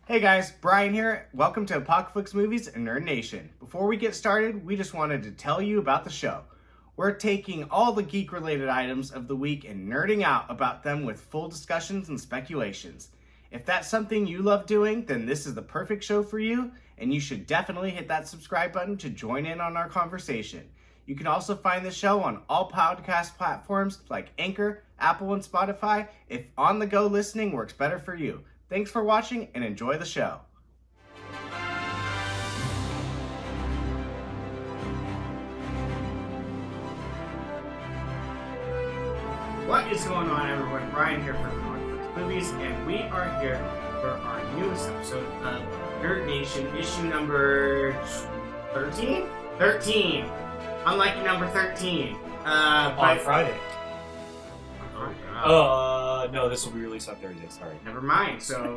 Hey guys, Brian here. Welcome to Apocalypse Movies and Nerd Nation. Before we get started, we just wanted to tell you about the show. We're taking all the geek-related items of the week and nerding out about them with full discussions and speculations. If that's something you love doing, then this is the perfect show for you, and you should definitely hit that subscribe button to join in on our conversation. You can also find the show on all podcast platforms like Anchor, Apple, and Spotify if on-the-go listening works better for you. Thanks for watching and enjoy the show. What is going on, everyone? Brian here for Apocalypse Movies, and we are here for our newest episode of Nerd Nation, issue number 13? 13! Unlucky number 13. On Friday. Oh, No, this will be released on Thursday, sorry. never mind. So,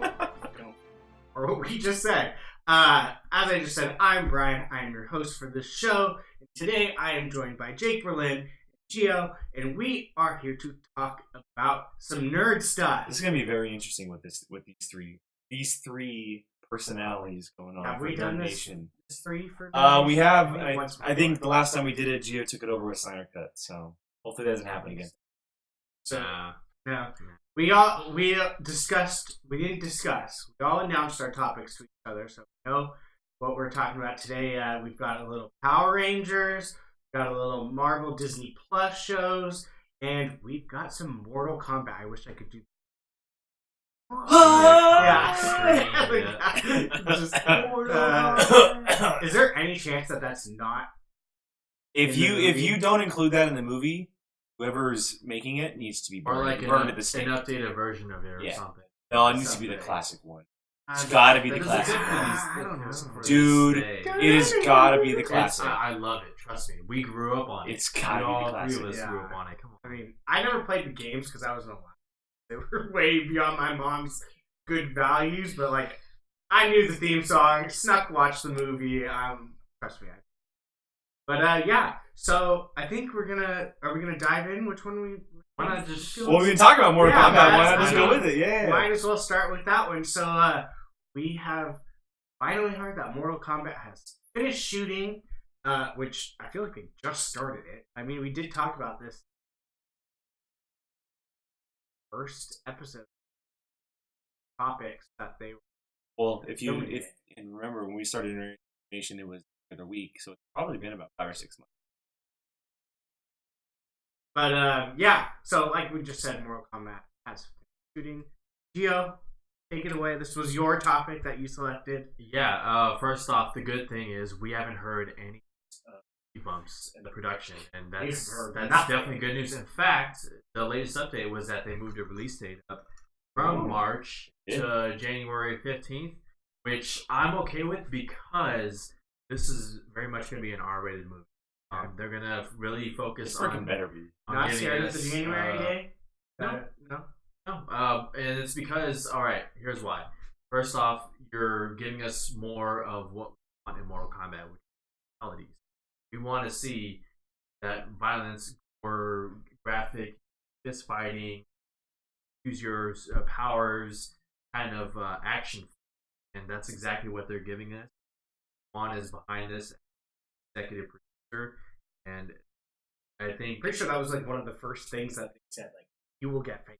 or what we just said. As I just said, I'm Brian. I am your host for this show. And today, I am joined by Jake Berlin and Gio, and we are here to talk about some nerd stuff. This is going to be very interesting with these three personalities going on. Have we done this three for? We have. I think the last time we did it, Gio took it over with Snyder Cut. So hopefully that doesn't happen again. So yeah, we didn't discuss. We all announced our topics to each other, so we know what we're talking about today. We've got a little Power Rangers, got a little Marvel Disney Plus shows, and we've got some Mortal Kombat. I wish I could do. Is there any chance that that's not? If you don't include that in the movie, whoever's making it needs to be burned, or like burned at the stake. An updated version of it or something. No, it needs to be the classic one. It's gotta be the classic one. I don't know. Dude, it has gotta be the classic. I love it. Trust me. We grew up on it. It's gotta be the classic. Three of us grew up on it. Come on. I mean, I never played the games because I wasn't allowed. They were way beyond my mom's good values, but like, I knew the theme song, watched the movie. Trust me. Yeah. So I think are we gonna dive in? Which one Why not just? Well, we can talk about Mortal Kombat. Why not just I go mean, with it? Yeah. Might as well start with that one. So we have finally heard that Mortal Kombat has finished shooting, which I feel like they just started it. I mean, we did talk about this first episode topics that they were. Well, and remember when we started Nerd Nation, it was another week, so it's probably been about 5 or 6 months. But yeah, so like we just said, Mortal Kombat has shooting. Gio, take it away. This was your topic that you selected. Yeah. First off, the good thing is we haven't heard any bumps in the production, and that's definitely good news. In fact, the latest update was that they moved the release date up from March to January 15th, which I'm okay with because this is very much going to be an R-rated movie. They're going to really focus on better be. Not scared of the January day? No. And it's because, alright, here's why. First off, you're giving us more of what we want in Mortal Kombat, which is fatalities. We want to see that violence or graphic fist fighting, use your powers kind of action. And that's exactly what they're giving us. Juan is behind this, executive producer, and I think Pretty sure that was like one of the first things that they said, like, you will get famous.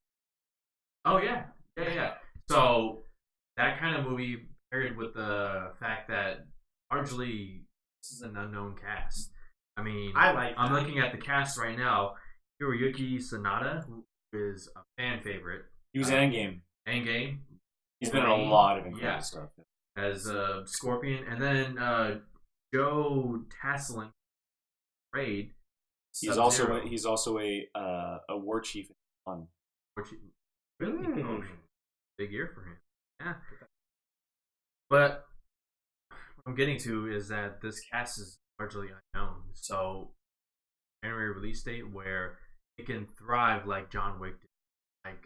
Oh yeah. So that kind of movie paired with the fact that largely this is an unknown cast. I mean, I'm looking at the cast right now. Hiroyuki Sanada, who is a fan favorite. He was in Endgame. He's been in a lot of incredible stuff. As Scorpion, and then Joe Tasselin, Raid. He's also a war chief on. Really? Oh, big year for him. Yeah. But what I'm getting to is that this cast is largely unknown. So January release date where it can thrive like John Wick did. Like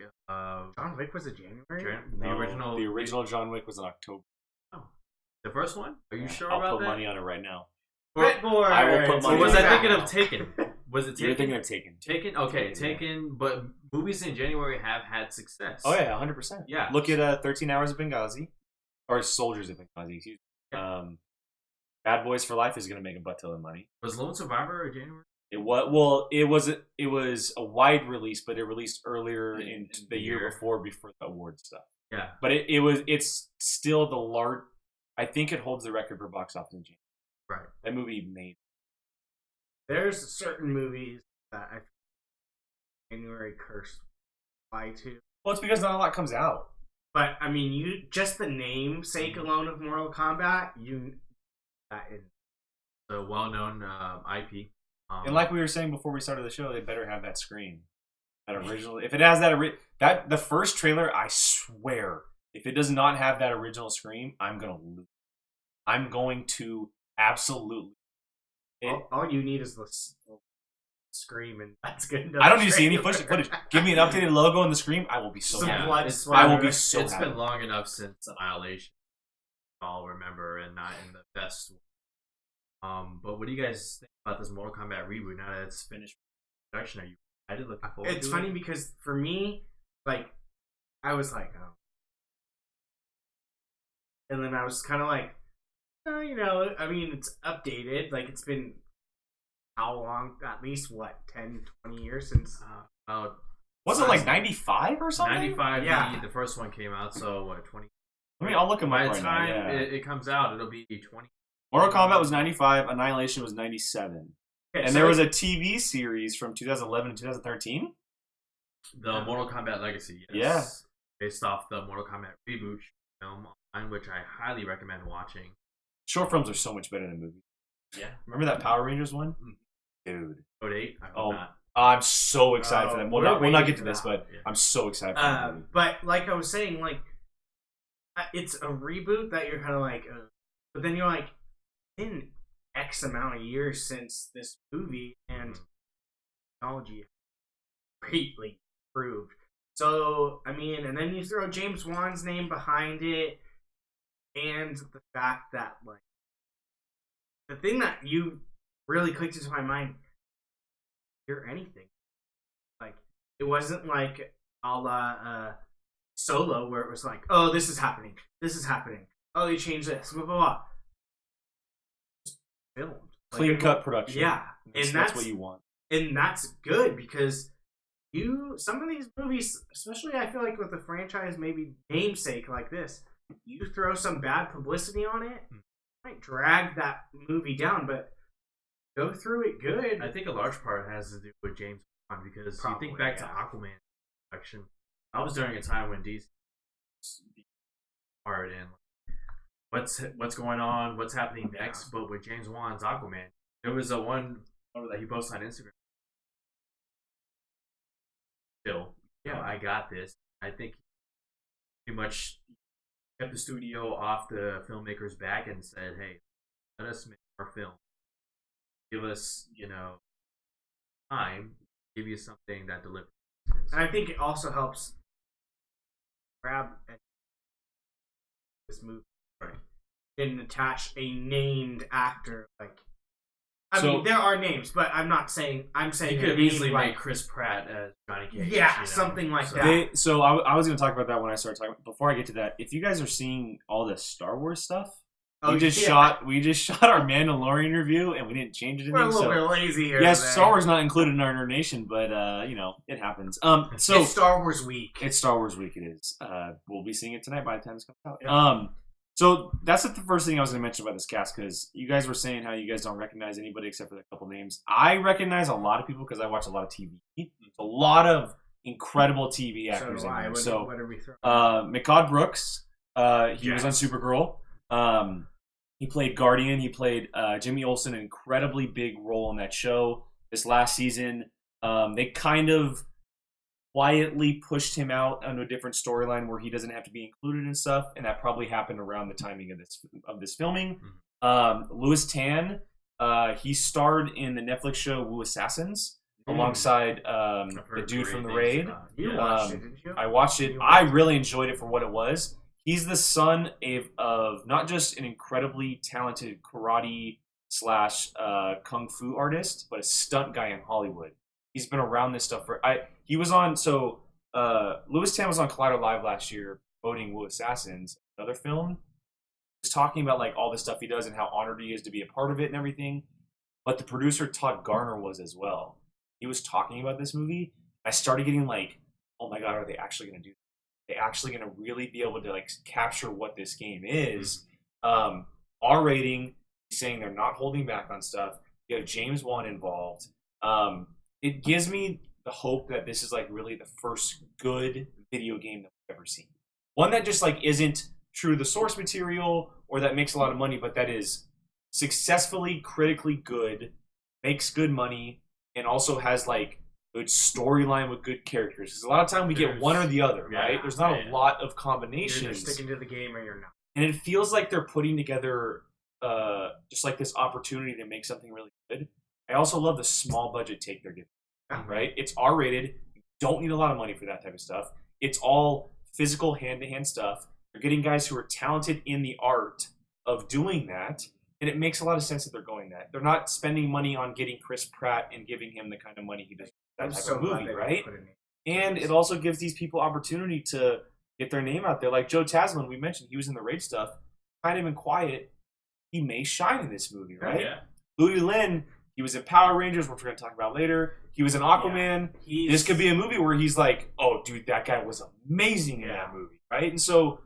John Wick was a January? The original John Wick was in October. Oh, the first one? Are you sure I'll about put that? money on it right now. I will put money. Or was I thinking of Taken? Was it Taken? You're thinking of Taken. Taken? Okay, Taken. But movies in January have had success. Oh yeah, 100%. Yeah. Look at 13 Hours of Benghazi. or soldiers of technology. Excuse me. Bad Boys for Life is going to make a butt ton of money. Was Lone Survivor or January? It was a wide release, but it released earlier in the year before the award stuff. Yeah, but it's still the large. I think it holds the record for box office in January. Right. That movie made. There's certain movies that I January cursed by to. Well, it's because not a lot comes out. But I mean, you just the namesake alone of Mortal Kombat, that is the well-known IP. And like we were saying before we started the show, they better have that screen, that original. If it has that the first trailer, I swear, if it does not have that original scream, I'm gonna lose. I'm going to absolutely. All you need is the scream, and that's good. I don't need to see any footage. Give me an updated logo and the scream. I will be so happy. I will be so happy. It's been long enough since Annihilation. I'll remember, and not in the best. But what do you guys think about this Mortal Kombat reboot now that it's finished production? Are you excited? Looking forward to it? It's funny because for me, like, I was like, oh. And then I was kind of like, oh, you know, I mean, it's updated. Like, it's been how long? At least, 10, 20 years since? Was it like 95 or something? 95, yeah. The first one came out, so what, 20? I mean, I'll look at my By the time it comes out, it'll be 20. Mortal Kombat was 95, Annihilation was 97. Okay, and there was a TV series from 2011 to 2013? The Mortal Kombat Legacy, yes. Yeah. Based off the Mortal Kombat reboot film, on which I highly recommend watching. Short films are so much better than movies. Yeah. Remember that Power Rangers one? Dude. Code 8? I'm so excited for them. We'll not get to this, but yeah. I'm so excited for them. But like I was saying, like, it's a reboot that you're kind of like, but then you're like, in X amount of years since this movie, and technology greatly improved. So, I mean, and then you throw James Wan's name behind it, and the fact that, like, the thing that you really clicked into my mind, hear anything. Like, it wasn't like a la Solo, where it was like, oh, this is happening. Oh, they changed this, blah, blah, blah. Filmed. Clean cut production. Yeah. And that's what you want. And that's good because some of these movies, especially I feel like with a franchise maybe namesake like this, you throw some bad publicity on it, might drag that movie down, but go through it good. I think a large part has to do with James Wan because you think back to Aquaman production. I was during a time when DC was hard and what's going on, what's happening next. But with James Wan's Aquaman, there was a one photo that he posted on Instagram. Still, I got this. I think he pretty much kept the studio off the filmmaker's back and said, "Hey, let us make our film. Give us, time. Give you something that delivers." And I think it also helps grab this movie. Right. And attach a named actor. Like, I mean, there are names, but I'm not saying. I'm saying you could have easily made Chris Pratt as Johnny Cage. Yeah, something like that. I was going to talk about that when I started talking. Before I get to that, if you guys are seeing all the Star Wars stuff, we just shot our Mandalorian review, and we didn't change anything. We're a little bit lazy here. Yes, Star Wars not included in our Nerd Nation, but it happens. So it's Star Wars week. It's Star Wars week. It is. We'll be seeing it tonight by the time this comes out. Yeah. So that's the first thing I was going to mention about this cast, because you guys were saying how you guys don't recognize anybody except for a couple names. I recognize a lot of people because I watch a lot of TV. A lot of incredible TV actors in there. So what are we throwing? Mehcad Brooks, he was on Supergirl. He played Guardian. He played Jimmy Olsen, an incredibly big role in that show. This last season, they kind of quietly pushed him out onto a different storyline where he doesn't have to be included and stuff, and that probably happened around the timing of this filming. Louis Tan, he starred in the Netflix show Wu Assassins alongside the dude from The Raid. You watched it, didn't you? I watched it. I really enjoyed it for what it was. He's the son of not just an incredibly talented karate / kung fu artist, but a stunt guy in Hollywood. He's been around this stuff Louis Tan was on Collider Live last year promoting Wu Assassins, another film. was talking about like all the stuff he does and how honored he is to be a part of it and everything. But the producer Todd Garner was as well. He was talking about this movie. I started getting like, oh my god, are they actually going to do that? Are they actually going to really be able to like capture what this game is? R rating, saying they're not holding back on stuff. You have James Wan involved. It gives me the hope that this is like really the first good video game that we've ever seen. One that just like isn't true to the source material or that makes a lot of money, but that is successfully critically good, makes good money, and also has like good storyline with good characters. Because a lot of time we get one or the other, right? There's not a lot of combinations. You're either sticking to the game or you're not. And it feels like they're putting together just like this opportunity to make something really good. I also love the small budget take they're giving, right? It's R-rated. You don't need a lot of money for that type of stuff. It's all physical hand-to-hand stuff. You're getting guys who are talented in the art of doing that, and it makes a lot of sense that they're going that. They're not spending money on getting Chris Pratt and giving him the kind of money he does for that type of movie, right? And it also gives these people opportunity to get their name out there. Like Joe Tasman, we mentioned, he was in the Raid stuff, kind of been quiet. He may shine in this movie, right? Yeah. Louis Lin, he was in Power Rangers, which we're going to talk about later. He was in Aquaman. Yeah. This could be a movie where he's like, oh, dude, that guy was amazing in that movie, right? And so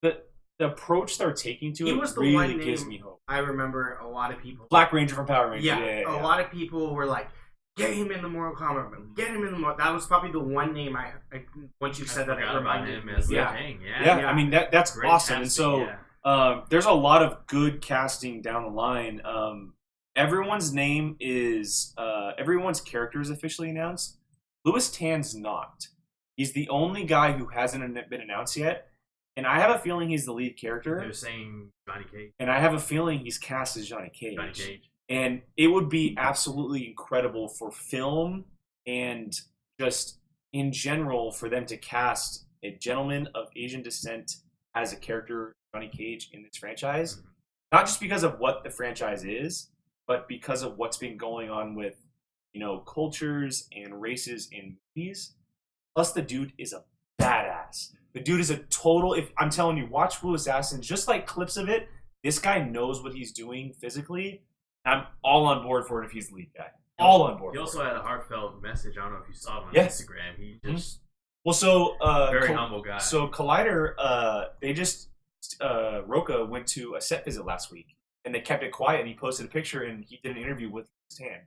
the approach they're taking to it really gives me hope. I remember a lot of people. Black Ranger from Power Rangers. Yeah, a lot of people were like, get him in the Mortal Kombat movie. Get him in the Mortal. That was probably the one name I once you said that, it reminded him me. as Yeah. Yeah. I mean, that's Great awesome. casting, And so there's a lot of good casting down the line. Everyone's name is everyone's character is officially announced. Louis Tan's not. He's the only guy who hasn't been announced yet, and I have a feeling he's the lead character. They're saying Johnny Cage. And I have a feeling he's cast as Johnny Cage. Johnny Cage. And it would be absolutely incredible for film and just in general for them to cast a gentleman of Asian descent as a character, Johnny Cage, in this franchise. Mm-hmm. Not just because of what the franchise is, but because of what's been going on with, cultures and races in movies. Plus, the dude is a badass. The dude is a total, if I'm telling you, watch Wu Assassins, just like clips of it, this guy knows what he's doing physically. I'm all on board for it if he's the lead guy. All on board. He also had a heartfelt message. I don't know if you saw it on Instagram. He just very humble guy. So Collider, Roca went to a set visit last week, and they kept it quiet. And he posted a picture, and he did an interview with Stan.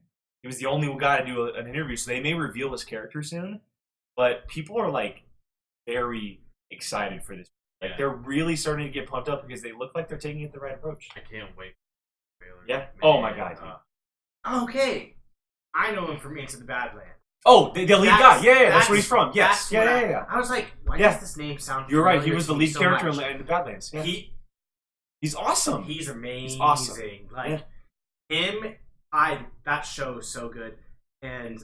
He was the only guy to do an interview, so they may reveal his character soon. But people are like very excited for this. Like they're really starting to get pumped up because they look like they're taking it the right approach. I can't wait. Yeah. Oh my god. Okay, I know him from Into the Badlands. Oh, the lead guy. Yeah, that's where he's from. Yes. Yeah. I was like, why does this name sound? You're right. He was the familiar lead to me character so much? in the Badlands. Yeah. He's awesome. He's amazing. He's awesome. Like him, that show is so good, and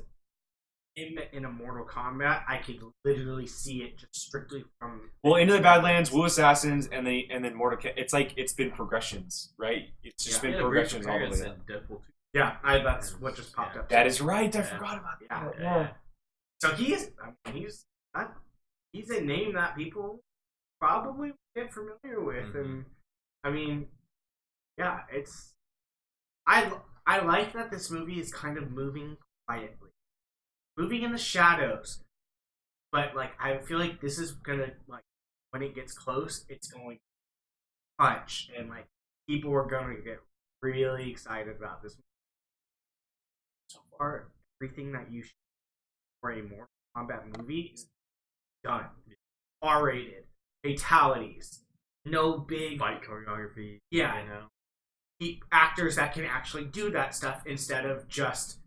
him in a Mortal Kombat, I could literally see it just strictly from. Well, Into the Badlands, Wu Assassins, and then Mortal. It's like it's been progressions, right? It's just been progressions all the way up. Deadpool 2. Yeah, that's what just popped up. That is right. I forgot about that. Yeah. So he's a name that people probably get familiar with, and I mean, yeah, it's. I like that this movie is kind of moving quietly, moving in the shadows, but like I feel like this is gonna like when it gets close, it's going to punch, and like people are going to get really excited about this movie. So far, everything that you should for a Mortal Kombat movie is done. R-rated, fatalities, no big fight choreography. Yeah, actors that can actually do that stuff instead of just,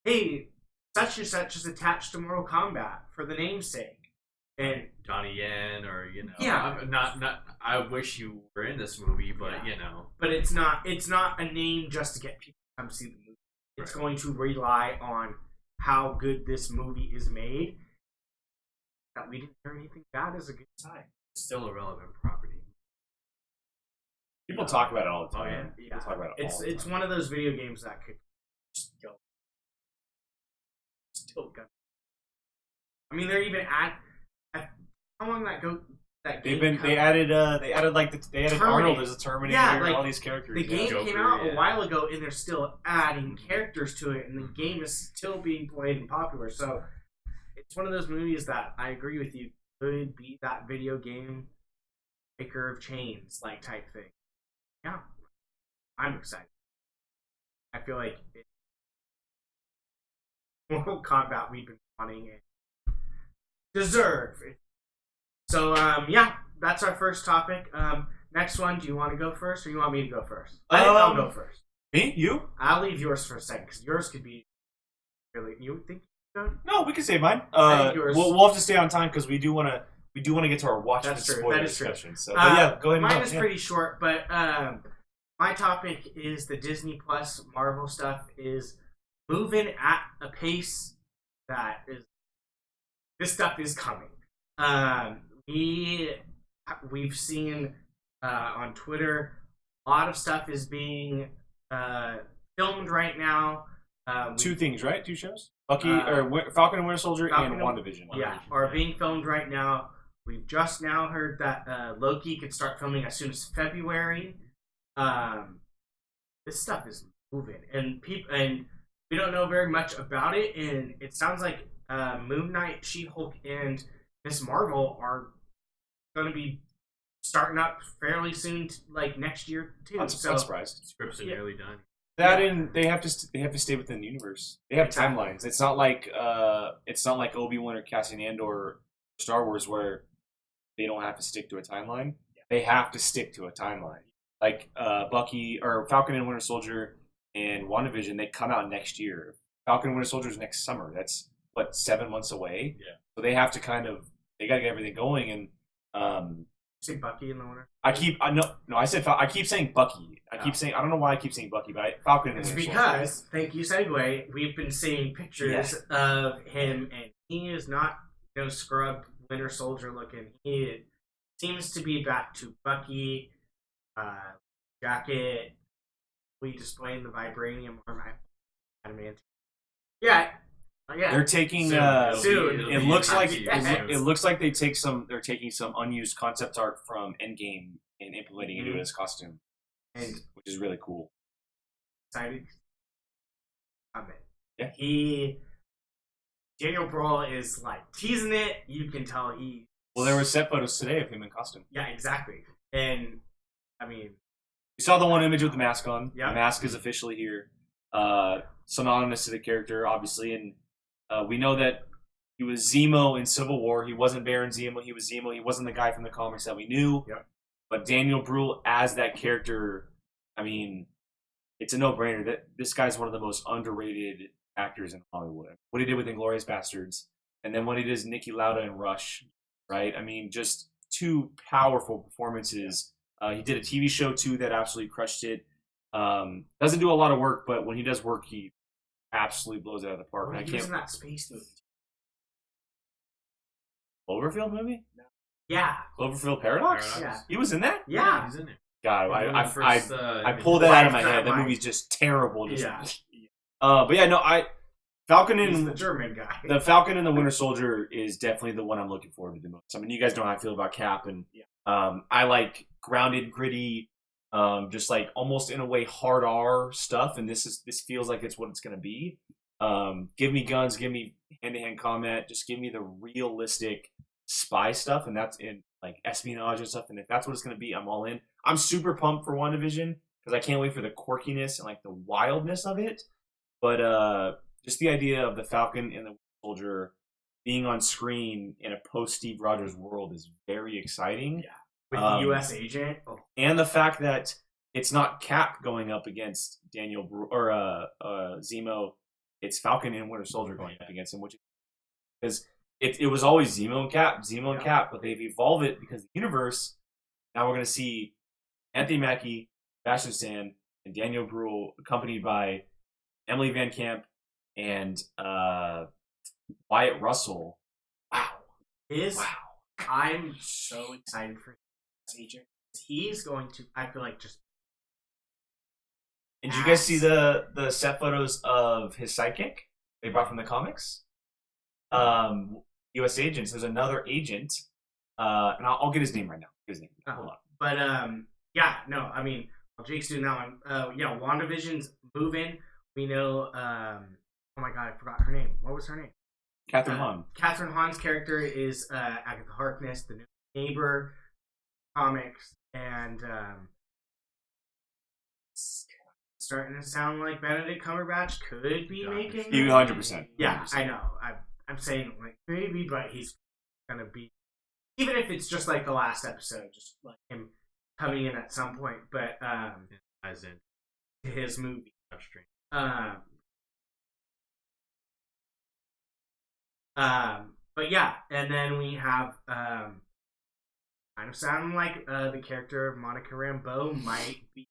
hey, such and such is attached to Mortal Kombat for the namesake, and Johnny Yen, or yeah, I'm not. I wish you were in this movie, but but it's not a name just to get people to come see the movie. It's going to rely on how good this movie is made. That we didn't hear anything bad is a good sign. It's still a relevant property. People talk about it all the time. Yeah. People talk about it all the time. It's one of those video games that could still go. I mean, they're even how long that that They game added Terminator. Arnold as a Terminator and all these characters. The game Joker, came out yeah. a while ago, and they're still adding characters to it, and the game is still being played and popular. So it's one of those movies that I agree with you could be that video game breaker of chains like type thing. Yeah, I'm excited. I feel like Mortal Kombat we've been wanting and deserve. So yeah, that's our first topic. Next one, do you want to go first, or you want me to go first? I'll go first. Me? You? I'll leave yours for a second because yours could be really. You think? No, we can save mine. I think yours- We'll have to stay on time because we do want to get to our Watchmen That's true. spoiler That is true. discussion. So, but yeah, go ahead. Mine and is pretty short, but my topic is the Disney Plus Marvel stuff is moving at a pace that is. This stuff is coming. We've seen on Twitter a lot of stuff is being filmed right now. Two things, right? Two shows? Bucky or Falcon and Winter Soldier and WandaVision. Yeah, are being filmed right now. We've just now heard that Loki could start filming as soon as February. This stuff is moving, and we don't know very much about it. And it sounds like Moon Knight, She-Hulk, and Miss Marvel are going to be starting up fairly soon, like next year too. I'm surprised. Scripts are nearly done. That and they have to stay within the universe. They have Exactly. timelines. It's not like Obi-Wan or Cassian Andor or Star Wars where they don't have to stick to a timeline. They have to stick to a timeline. Like Bucky or Falcon and Winter Soldier and WandaVision, they come out next year. Falcon and Winter Soldier is next summer. That's 7 months away. Yeah. So they have to they got to get everything going. And Say Bucky in the winter. I keep saying Bucky. I don't know why I keep saying Bucky, but Falcon and It's Winter because, thank you, segue, we've been seeing pictures of him, and he is not scrub Winter Soldier looking. He seems to be back to Bucky, jacket, we displaying the vibranium or my adamant. Yeah. They're taking. Soon. It looks like Yes. it looks like they're taking some unused concept art from Endgame and implementing it into his costume, And which is really cool. excited. Yeah. Daniel Brühl is like teasing it. You can tell he. Well, there were set photos today of him in costume. Yeah, exactly. And I mean, You saw the one image with the mask on. Yeah. The mask is officially here. Synonymous to the character, obviously, and we know that he was Zemo in Civil War. He wasn't Baron Zemo. He was Zemo. He wasn't the guy from the comics that we knew. Yep. But Daniel Brühl as that character, I mean, it's a no-brainer. That this guy's one of the most underrated actors in Hollywood. What he did with Inglourious Bastards, and then what he did as Niki Lauda in Rush, right? I mean, just two powerful performances. He did a TV show too that absolutely crushed it. Doesn't do a lot of work, but when he does work, he absolutely blows it out of the park. well, And he was in that space movie. Cloverfield movie? Yeah. Cloverfield Paradox? Yeah. He was in that? Yeah. He's in it. God, One of the first, I pulled that out of my Lifetime head. That Life. movie's just terrible. Just, Yeah. But yeah, no, Falcon He's and the German guy. the Falcon and the Winter Soldier is definitely the one I'm looking forward to the most. I mean, you guys know how I feel about Cap, and I like grounded, gritty, just like almost in a way hard R stuff, and this feels like it's what it's gonna be. Give me guns, give me hand-to-hand combat, just give me the realistic spy stuff, and that's in like espionage and stuff. And if that's what it's gonna be, I'm all in. I'm super pumped for WandaVision because I can't wait for the quirkiness and like the wildness of it. But just the idea of the Falcon and the Winter Soldier being on screen in a post Steve Rogers world is very exciting. Yeah. With the U.S. agent. Oh. And the fact that it's not Cap going up against Zemo, it's Falcon and Winter Soldier going up against him, which because it was always Zemo and Cap, but they've evolved it because the universe. Now we're going to see Anthony Mackie, Sebastian Stan, and Daniel Brühl accompanied by Emily Van Camp and Wyatt Russell. Wow. I'm so excited for his agent. He's going to, I feel like, just. And did you guys see the set photos of his sidekick they brought from the comics? U.S. agents. There's another agent And I'll get his name right now. Hold on. But yeah, no, I mean, while Jake's doing that one, yeah, WandaVision's moving. We know, oh my god, I forgot her name. What was her name? Catherine Hahn. Catherine Hahn's character is Agatha Harkness, the new neighbor comics, and starting to sound like Benedict Cumberbatch could be making. 100%. Yeah, I know. I'm saying like maybe, but he's gonna be, even if it's just like the last episode, just like him coming in at some point. But as in his movie. upstream. But yeah, and then we have kind of sounding like the character of Monica Rambeau might be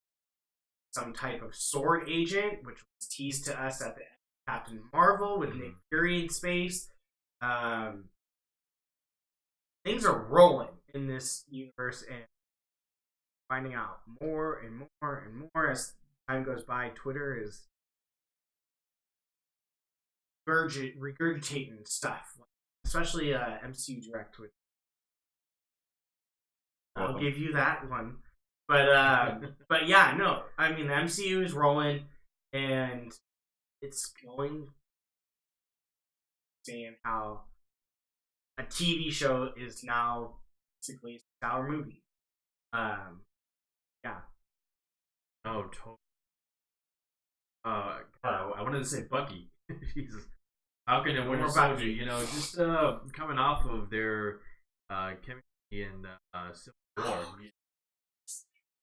some type of sword agent, which was teased to us at the end of Captain Marvel with Nick Fury in space. Things are rolling in this universe, and finding out more and more and more as time goes by. Twitter is regurgitating stuff, especially MCU Direct. With I'll give you that one, but yeah, no, I mean the MCU is rolling, and it's going. Saying how a TV show is now basically a sour movie. Yeah. Oh, totally. I wanted to say Bucky. Jesus. Falcon and Winter Soldier, you know, just coming off of their chemistry in Civil War.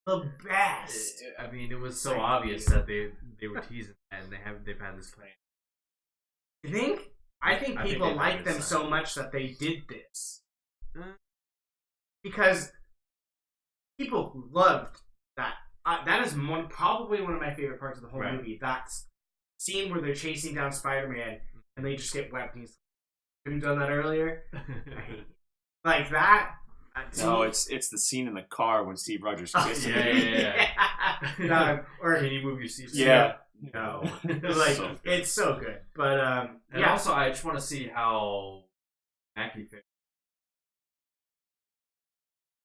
The best. I mean, it was so obvious that they were teasing that, and they've had this plan. You think? I think people like them so much that they did this. Because people loved that. That is probably one of my favorite parts of the whole movie. That scene where they're chasing down Spider-Man and they just get webbed. And he's couldn't have done that earlier. I hate it. Like that. No, it's the scene in the car when Steve Rogers kisses Yeah. No, or can you move your seat? Yeah. No. Like so it's so good. But and yeah. Also, I just want to see how Mackie fits.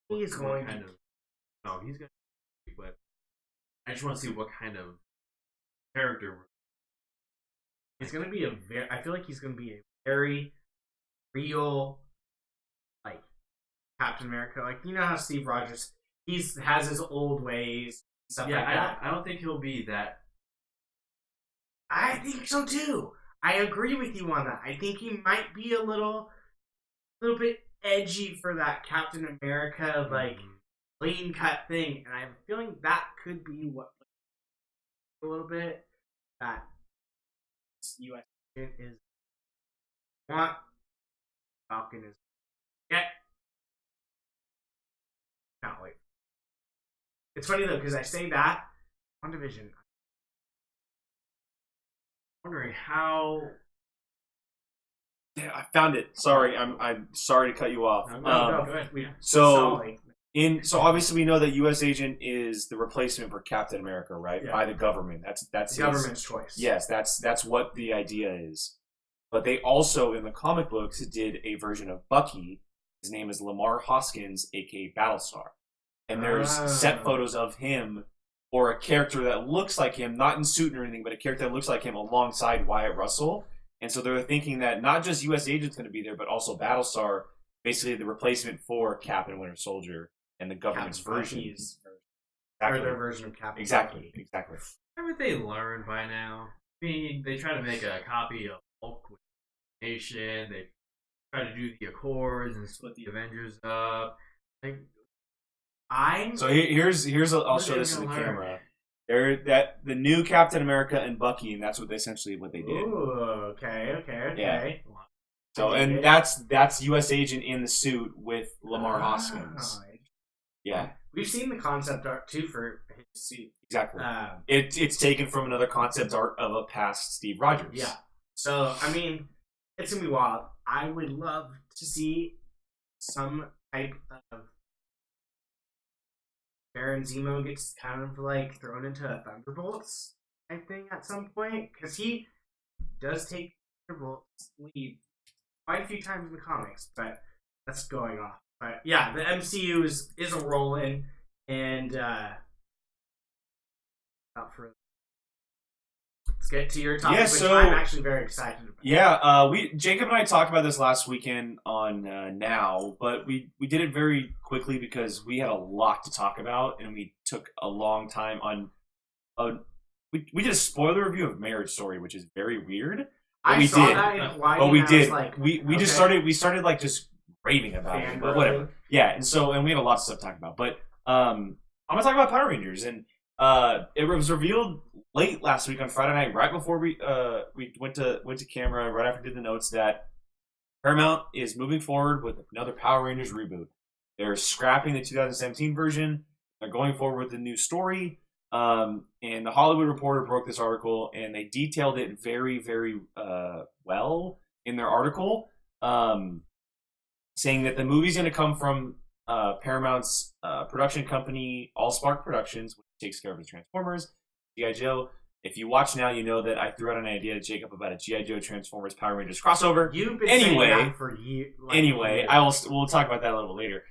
He's going kind of. No, he's going to. But I just want to see what kind of character. He's going to be I feel like he's going to be a very real, like, Captain America. Like, you know how Steve Rogers, has his old ways, stuff like that. I don't think he'll be that. I think so too. I agree with you on that. I think he might be a little bit edgy for that Captain America, like, clean cut thing. And I have a feeling that could be what a little bit that U.S. is want. Falcon is can't wait. It's funny though because I say that WandaVision. I'm wondering how. Yeah, I found it. Sorry, I'm sorry to cut you off. No, go ahead. So obviously we know that U.S. Agent is the replacement for Captain America, right? Yeah. By the government. That's the government's choice. Yes, that's what the idea is. But they also in the comic books did a version of Bucky. His name is Lamar Hoskins, aka Battlestar, and there's set photos of him or a character that looks like him, not in suit or anything, but a character that looks like him alongside Wyatt Russell. And so they're thinking that not just U.S. Agent's going to be there, but also Battlestar, basically the replacement for Cap and Winter Soldier and the government's version. Or their version of Cap. Exactly. Haven't they learned by now? I mean, they try to make a copy of Hulk with the Nation. They try to do the Accords and split the Avengers up. Like, here's I'll show this to the camera. The new Captain America and Bucky, and that's essentially what they did. Ooh, okay. Yeah. So and that's U.S. Agent in the suit with Lamar Hoskins. Yeah, we've seen the concept art too for his suit. Exactly. It's taken from another concept art of a past Steve Rogers. Yeah. So I mean, it's gonna be wild. I would love to see some type of Baron Zemo gets kind of like thrown into a Thunderbolts type thing at some point because he does take Thunderbolts lead quite a few times in the comics, but that's going off But yeah, the MCU is a rolling, and let's get to your topic, which I'm actually very excited about. Yeah, Jacob and I talked about this last weekend on Now, but we did it very quickly because we had a lot to talk about, and we took a long time on. We did a spoiler review of Marriage Story, which is very weird. But we did. We just started like just raving about it, but whatever. Yeah, and we had a lot of stuff to talk about. But I'm gonna talk about Power Rangers, and it was revealed late last week on Friday night, right before we went to camera, right after we did the notes, that Paramount is moving forward with another Power Rangers reboot. They're scrapping the 2017 version. They're going forward with a new story. And the Hollywood Reporter broke this article, and they detailed it very, very well in their article, saying that the movie's going to come from Paramount's production company, AllSpark Productions, which takes care of the Transformers, G.I. Joe. If you watch Now, you know that I threw out an idea to Jacob about a G.I. Joe Transformers Power Rangers crossover. You've been saying that for years. We'll talk about that a little later.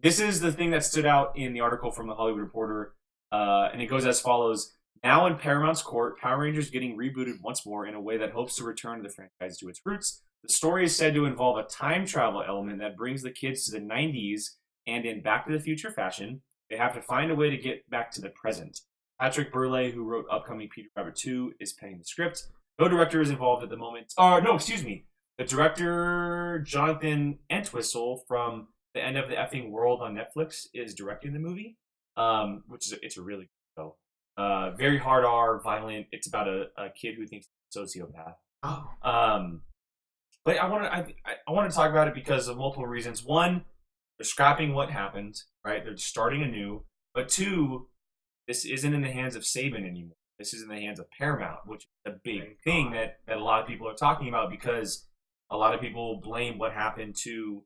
This is the thing that stood out in the article from the Hollywood Reporter, and it goes as follows. Now in Paramount's court, Power Rangers getting rebooted once more in a way that hopes to return the franchise to its roots. The story is said to involve a time travel element that brings the kids to the 90s, and in Back to the Future fashion, they have to find a way to get back to the present. Patrick Burleigh, who wrote upcoming Peter Rabbit 2, is penning the script. No director is involved at the moment. The director, Jonathan Entwistle, from The End of the Effing World on Netflix, is directing the movie, it's a really good show. Very hard R, violent. It's about a kid who thinks he's a sociopath. Oh. But I want to talk about it because of multiple reasons. One, they're scrapping what happened, right? They're starting anew. But two, this isn't in the hands of Saban anymore. This is in the hands of Paramount, which is a big thing that a lot of people are talking about, because a lot of people blame what happened with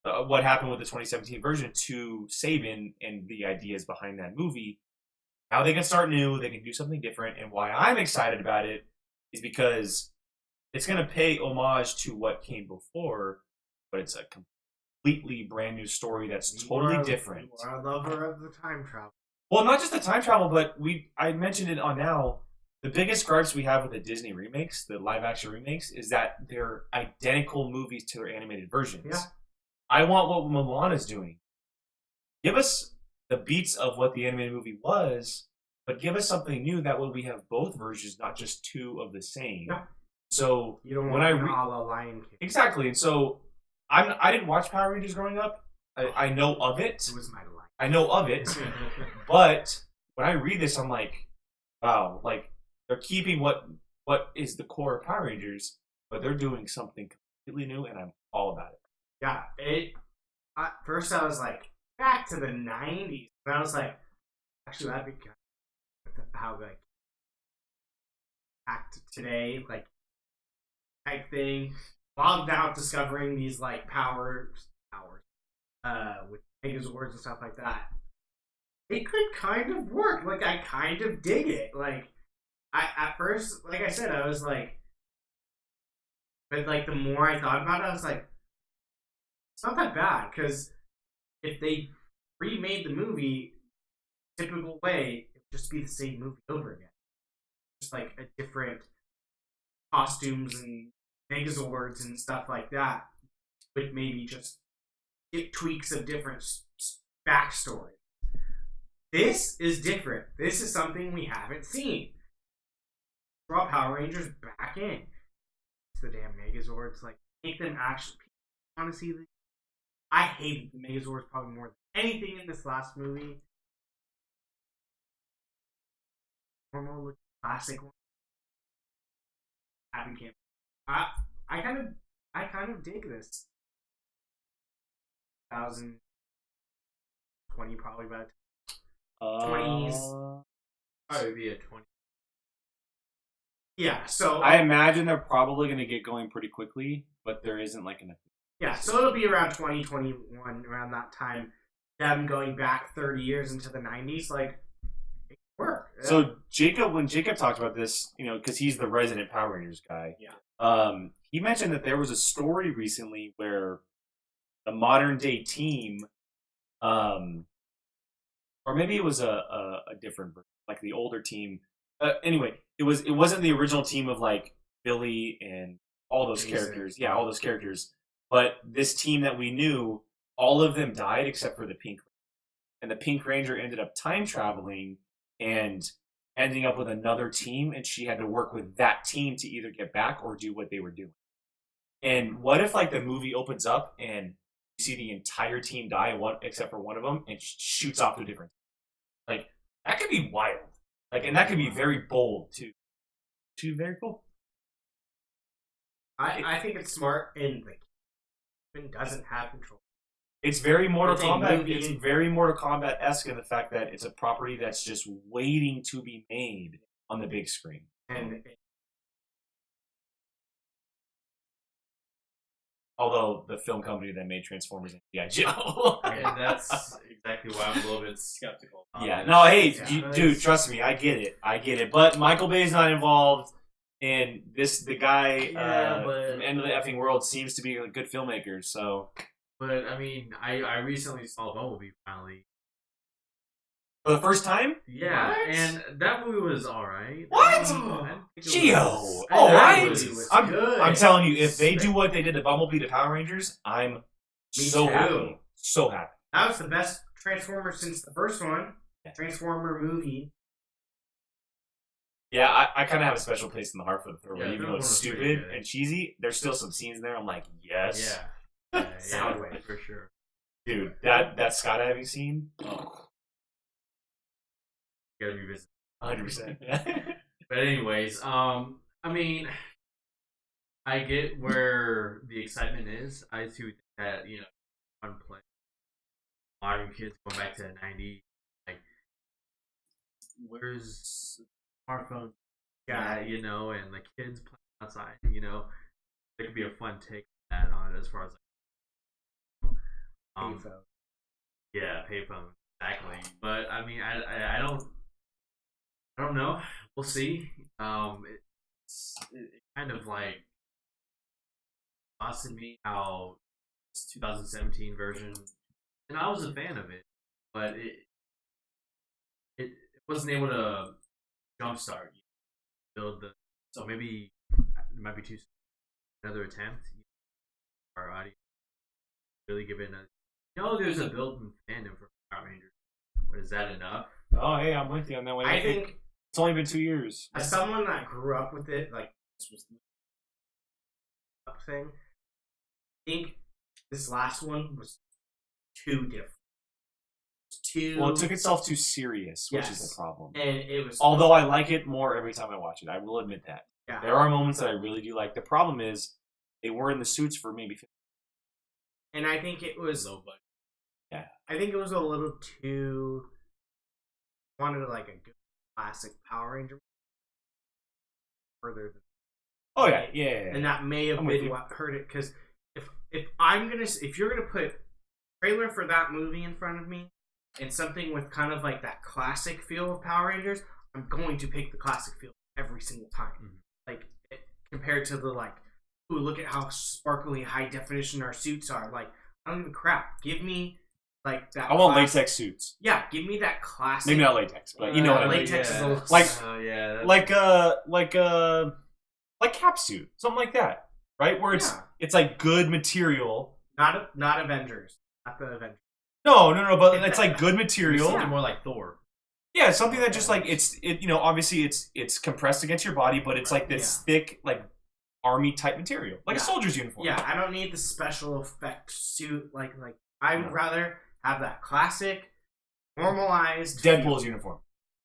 the 2017 version to Saban and the ideas behind that movie. Now they can start new, they can do something different, and why I'm excited about it is because it's going to pay homage to what came before, but it's a completely brand new story that's totally different. You are a lover of the time travel. Well, not just the time travel, but I mentioned it on Now. The biggest gripes we have with the Disney remakes, the live-action remakes, is that they're identical movies to their animated versions. Yeah. I want what Moana's doing. Give us the beats of what the animated movie was, but give us something new. That way we have both versions, not just two of the same. Yeah. So you don't want a la Lion King. Exactly, and so I didn't watch Power Rangers growing up. I know of it. It was my life. I know of it, but when I read this, I'm like, wow, like they're keeping what is the core of Power Rangers, but they're doing something completely new, and I'm all about it. Yeah, at first I was like, back to the 90s, and I was like, actually that'd be good. How like back to today, like type thing, while now discovering these like powers, with Megazords and stuff like that. It could kind of work. Like I kind of dig it. Like at first, like I said, I was like, but like the more I thought about it, I was like, it's not that bad, because if they remade the movie typical way, it would just be the same movie over again. Just like a different costumes and Megazords and stuff like that, with maybe just tweaks of different backstory. This is different. This is something we haven't seen. Draw Power Rangers back in. It's the damn Megazords. Like, make them actually. Want to see the. I hated the Megazords probably more than anything in this last movie. Normal looking classic one. Happy Camp. I kind of dig this. 2020 probably about 20s. Probably be a 20. Yeah, so I imagine they're probably going to get going pretty quickly, but there isn't like an. Yeah, so it'll be around 2021, around that time. Them going back 30 years into the 90s, like it work. So when Jacob talked about this, because he's the resident Power Rangers guy. Yeah. He mentioned that there was a story recently where the modern day team, or maybe it was a different version, like the older team. Anyway, it wasn't the original team of like Billy and all those characters. Yeah, all those characters. But this team that we knew, all of them died except for the Pink Ranger. And the Pink Ranger ended up time traveling and ending up with another team, and she had to work with that team to either get back or do what they were doing. And what if like the movie opens up and you see the entire team die, except for one of them, and shoots off to a different team? Like, that could be wild. Like, and that could be very bold too. Very cool. I think it's smart, and like, it doesn't have control. It's very Mortal Kombat. It's very Mortal Kombat-esque in the fact that it's a property that's just waiting to be made on the big screen. And although the film company that made Transformers and G.I. Joe. And that's exactly why I'm a little bit skeptical. Yeah. No, hey, dude, trust me, I get it. But Michael Bay's not involved, and the guy from End of the Effing World seems to be a good filmmaker. So. But I mean, I recently saw Bumblebee finally. For the first time? Yeah, What? and that movie was alright. What? Gio! Alright! I'm telling you, if they do what they did to Bumblebee to Power Rangers, I'm so happy. So happy. that was the best Transformer since the first one. Yeah. Transformer movie. Yeah, I kind of have a special place in the heart for the third one. Yeah, Even though it's stupid and cheesy, there's still some scenes in there I'm like, yes. Yeah. Soundwave for sure. Dude, that skydiving scene, You gotta revisit. 100%. But anyways, I mean, I get where the excitement is. I too think that, fun play. Modern kids going back to the 90s, like, where's smartphone? Yeah, and the kids playing outside, there could be a fun take on that on it as far as Payphone. Yeah, payphone, exactly. But I mean, I don't know. We'll see. It kind of like lost in me how this 2017 version, and I was a fan of it, but it wasn't able to jumpstart build the. So maybe it might be too soon. Another attempt. Our audience really give it a. There's a built-in fandom for Power Rangers, but is that enough? Oh, hey, I'm with you on that one. I think it's only been 2 years. as someone that grew up with it, like this was the thing. I think this last one was too different. Well, it took itself too serious, which Yes. is a problem. And it was. Although I like it more every time I watch it, I will admit that. Yeah. There are moments that I really do like. The problem is they were in the suits for maybe 50. And I think it was. Yeah. I think it was a little too. Wanted like a good classic Power Ranger. Further than. Oh yeah. And that may have been what hurt it, because if you're gonna put trailer for that movie in front of me and something with kind of like that classic feel of Power Rangers, I'm going to pick the classic feel every single time. Mm-hmm. Like compared to the like, ooh, look at how sparkly high definition our suits are. Like, I don't give a crap. Give me like that. I want latex suits. Yeah, give me that classic. Maybe not latex, but you know what I mean. Latex is a little like cap suit, something like that, right? Where it's like good material. Not Avengers, not the Avengers. No, but it's like good material. Something more like Thor. Yeah, something that just like obviously it's compressed against your body, but it's like this thick like army type material, like a soldier's uniform. Yeah, I don't need the special effect suit. Like I would rather have that classic, normalized Deadpool's uniform.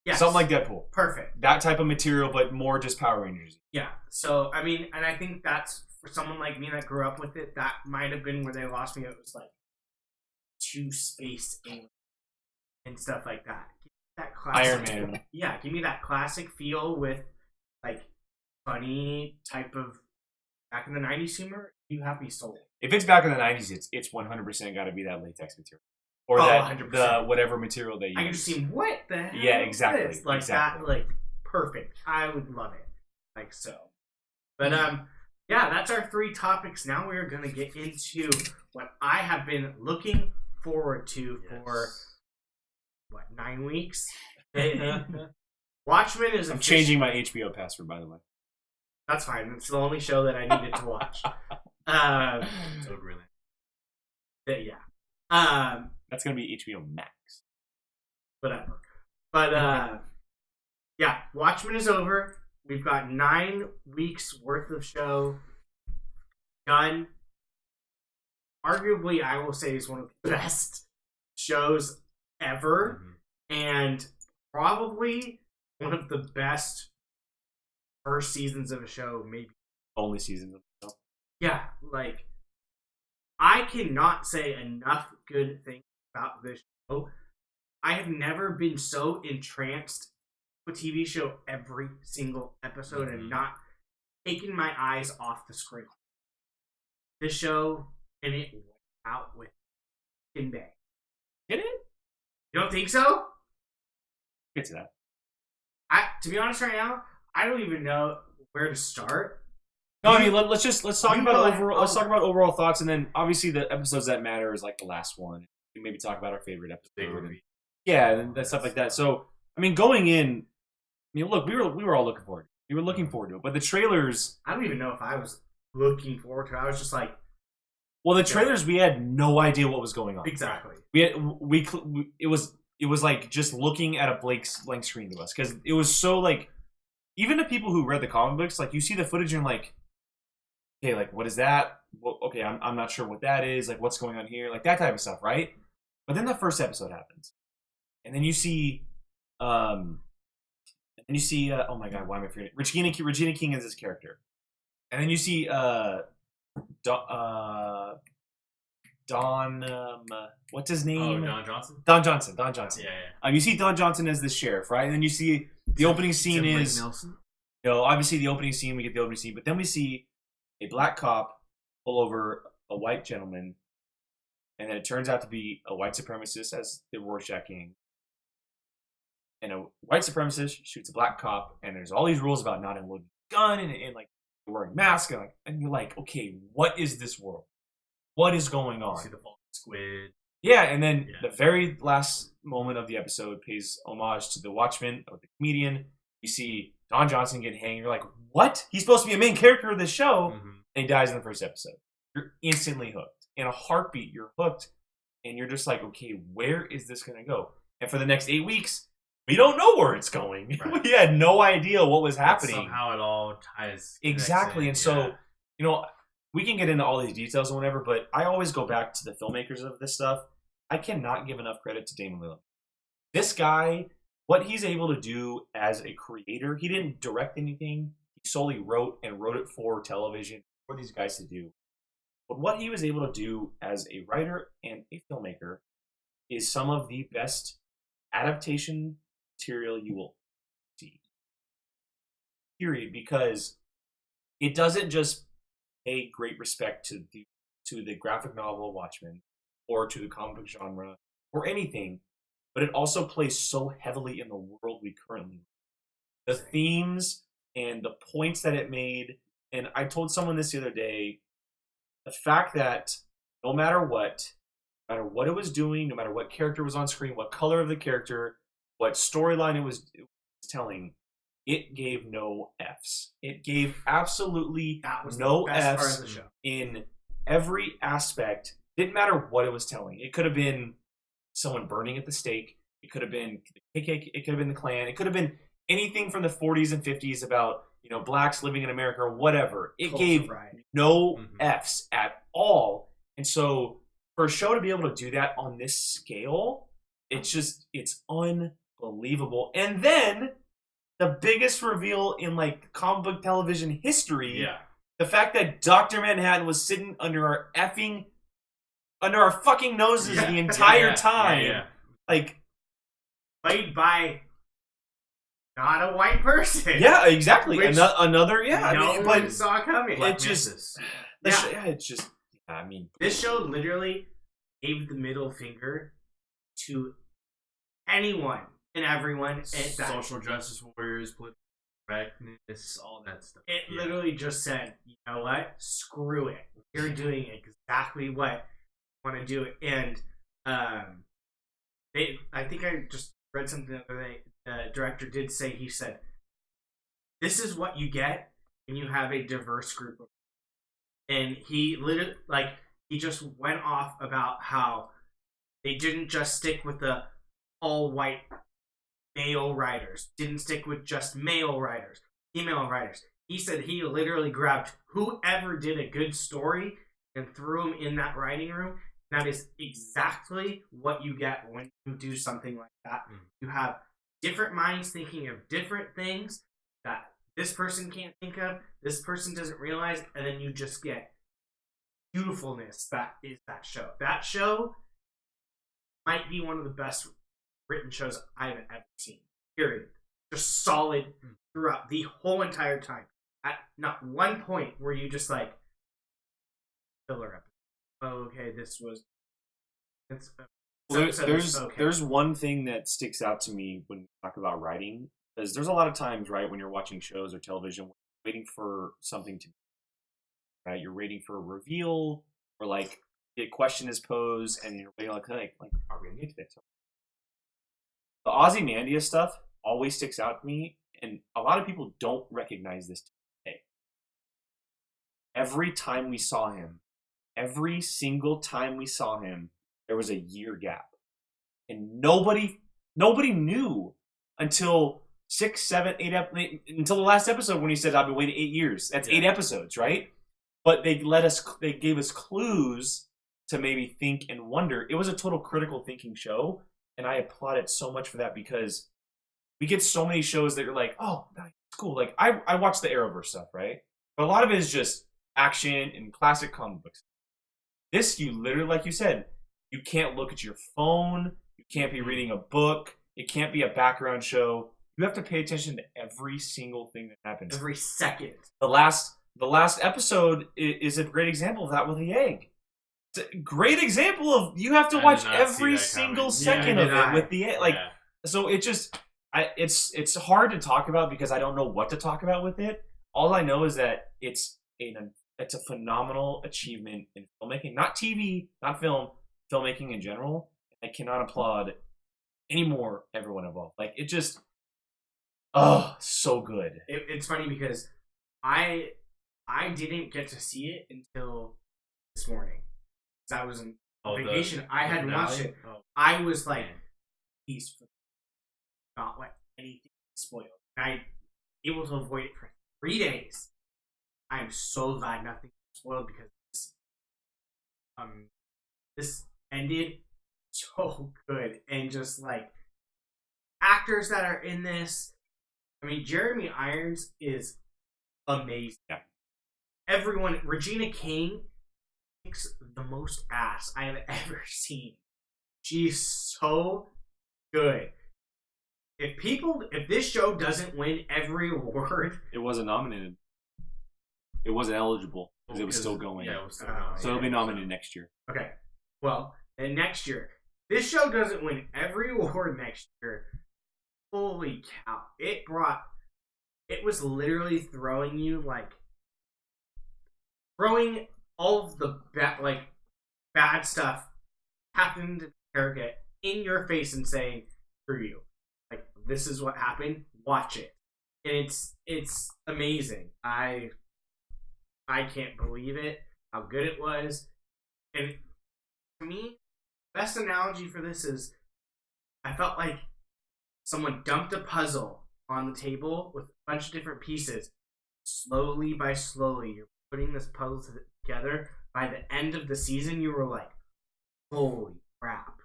Yeah, something like Deadpool. Perfect. That type of material, but more just Power Rangers. Yeah. So I mean, and I think that's for someone like me that grew up with it. That might have been where they lost me. It was like too spaced and stuff like that. That classic, Iron Man. Yeah, give me that classic feel with like funny type of back in the 90s humor. You have me sold. If it's back in the 90s, it's 100% got to be that latex material. Or 100%. The whatever material they use. I can just see what the hell. Yeah, exactly. Is this? Like exactly. that, like perfect. I would love it. Like so. But yeah, that's our 3 topics. Now we're going to get into what I have been looking forward to for, 9 weeks? Watchmen is... I'm changing my HBO password, by the way. That's fine. It's the only show that I needed to watch. So really. Yeah. That's going to be HBO Max. Whatever. But, yeah, Watchmen is over. We've got 9 weeks worth of show done. Arguably, I will say, is one of the best shows ever. And probably one of the best first seasons of a show, maybe. Only season of the show. Yeah, like, I cannot say enough good things about this show. I have never been so entranced with a TV show every single episode and not taking my eyes off the screen. This show, and it went out with in Bay. Did it? You don't think so? Get to that. To be honest, right now, I don't even know where to start. No, I mean let's talk about overall. Let's talk about overall thoughts, and then obviously the episodes that matter is like the last one. We maybe talk about our favorite episode. Yeah, and that stuff like that. So I mean, going in, look, we were all looking forward. We were looking forward to it, but the trailers. I don't even know if I was looking forward to it. I was just like, well, the trailers we had no idea what was going on. Exactly. It was like just looking at a blank screen to us because it was so like even to people who read the comic books, like you see the footage and like, okay, like what is that? Well, okay, I'm not sure what that is. Like what's going on here? Like that type of stuff, right? But then the first episode happens, and then you see, oh my god, why am I forgetting? Regina King is his character, and then you see Don, what's his name? Oh, Don Johnson? Don Johnson. Yeah. You see Don Johnson as the sheriff, right? And then you see the opening scene is... Nelson? Obviously the opening scene, we get the opening scene, but then we see a black cop pull over a white gentleman, and then it turns out to be a white supremacist as the Rorschach Gang. And a white supremacist shoots a black cop, and there's all these rules about not unloading a gun, and like, wearing masks, and you're like, okay, what is this world? What is going on? You see the squid. Yeah, and then the very last moment of the episode pays homage to the Watchmen of the comedian. You see Don Johnson get hanged. You're like, what? He's supposed to be a main character of the show, and he dies in the first episode. You're instantly hooked. In a heartbeat, you're hooked, and you're just like, okay, where is this going to go? And for the next 8 weeks, we don't know where it's going. Right. We had no idea what was happening. But somehow it all ties. Exactly, and so, we can get into all these details and whatever, but I always go back to the filmmakers of this stuff. I cannot give enough credit to Damon Lindelof. This guy, what he's able to do as a creator, he didn't direct anything. He solely wrote it for television, for these guys to do. But what he was able to do as a writer and a filmmaker is some of the best adaptation material you will see. Period. Because it doesn't just pay great respect to the graphic novel Watchmen or to the comic book genre or anything, but it also plays so heavily in the world we currently live. The themes and the points that it made, and I told someone this the other day, the fact that no matter what it was doing, no matter what character was on screen, what color of the character, what storyline it was telling, it gave no Fs. It gave absolutely no Fs in every aspect. Didn't matter what it was telling. It could have been someone burning at the stake. It could have been the KKK. It could have been the Klan. It could have been anything from the 40s and 50s about blacks living in America or whatever. It gave no Fs at all. And so for a show to be able to do that on this scale, it's unbelievable. And then the biggest reveal in like comic book television history, the fact that Dr. Manhattan was sitting under our fucking noses the entire time. Like, played by not a white person. Yeah, exactly. Which Another, no one saw coming. This show literally gave the middle finger to anyone and everyone. Social justice warriors, political correctness, all that stuff. It literally just said, you know what? Screw it. You're doing exactly what you want to do. And I think I just read something the other day. The director did say, he said, this is what you get when you have a diverse group of people. And he literally, he just went off about how they didn't just stick with the all-white male writers, didn't stick with just male writers, female writers. He said he literally grabbed whoever did a good story and threw them in that writing room. That is exactly what you get when you do something like that. You have different minds thinking of different things that this person can't think of, this person doesn't realize, and then you just get beautifulness that is that show. That show might be one of the best written shows I've ever seen. Period. Just solid throughout the whole entire time. At not one point were you just like, filler episode. Oh, okay, this was. There's one thing that sticks out to me when we talk about writing, because there's a lot of times, right, when you're watching shows or television, waiting for something to, right, you're waiting for a reveal, or like a question is posed, and you're waiting like are we gonna get to this? The Ozymandias stuff always sticks out to me, and a lot of people don't recognize this today. Every time we saw him, every single time we saw him, there was a year gap. And nobody knew until 6, 7, 8, until the last episode when he said, I've been waiting 8 years. That's 8 episodes, right? But they gave us clues to maybe think and wonder. It was a total critical thinking show, and I applaud it so much for that, because we get so many shows that are like, oh, that's cool. Like, I watch the Arrowverse stuff, right? But a lot of it is just action and classic comic books. This, you literally, like you said, you can't look at your phone. You can't be reading a book. It can't be a background show. You have to pay attention to every single thing that happens. Every second. The last episode is a great example of that with the egg. It's a great example of you have to watch every single second of it with the egg. So it just, it's hard to talk about because I don't know what to talk about with it. All I know is that it's a phenomenal achievement in filmmaking, not TV, not film, filmmaking in general. I cannot applaud any more everyone involved. Like, it just, so good. It's funny because I didn't get to see it until this morning. Because I was on vacation. I hadn't watched it. I was like, please not let anything spoil. I able to avoid it for 3 days. I'm so glad nothing spoiled, because this ended so good, and just like actors that are in this. I mean, Jeremy Irons is amazing. Yeah. Everyone, Regina King kicks the most ass I have ever seen. She's so good. If this show doesn't win every award, it wasn't nominated. It wasn't eligible because it was still going. Yeah, it was still going. So it'll be nominated next year. Okay. Well, then next year, this show doesn't win every award next year. Holy cow! It was literally throwing all of the bad stuff happening to Target in your face and saying, "Screw you!" Like, this is what happened. Watch it, and it's amazing. I can't believe it, how good it was. And to me, best analogy for this is, I felt like someone dumped a puzzle on the table with a bunch of different pieces. Slowly by slowly, you're putting this puzzle together. By the end of the season, you were like, holy crap.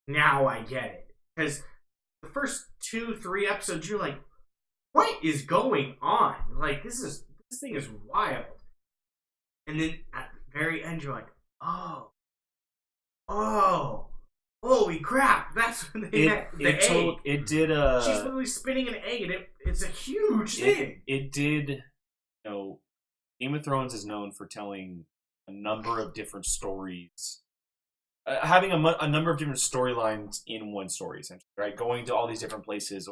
Now I get it. Because the first 2-3 episodes, you're like, what is going on? Like, this thing is wild. And then at the very end, you're like, oh, holy crap! That's when they met the egg. It did. She's literally spinning an egg, and it's a huge thing. It did. Game of Thrones is known for telling a number of different stories, having a number of different storylines in one story, essentially, right? Going to all these different places.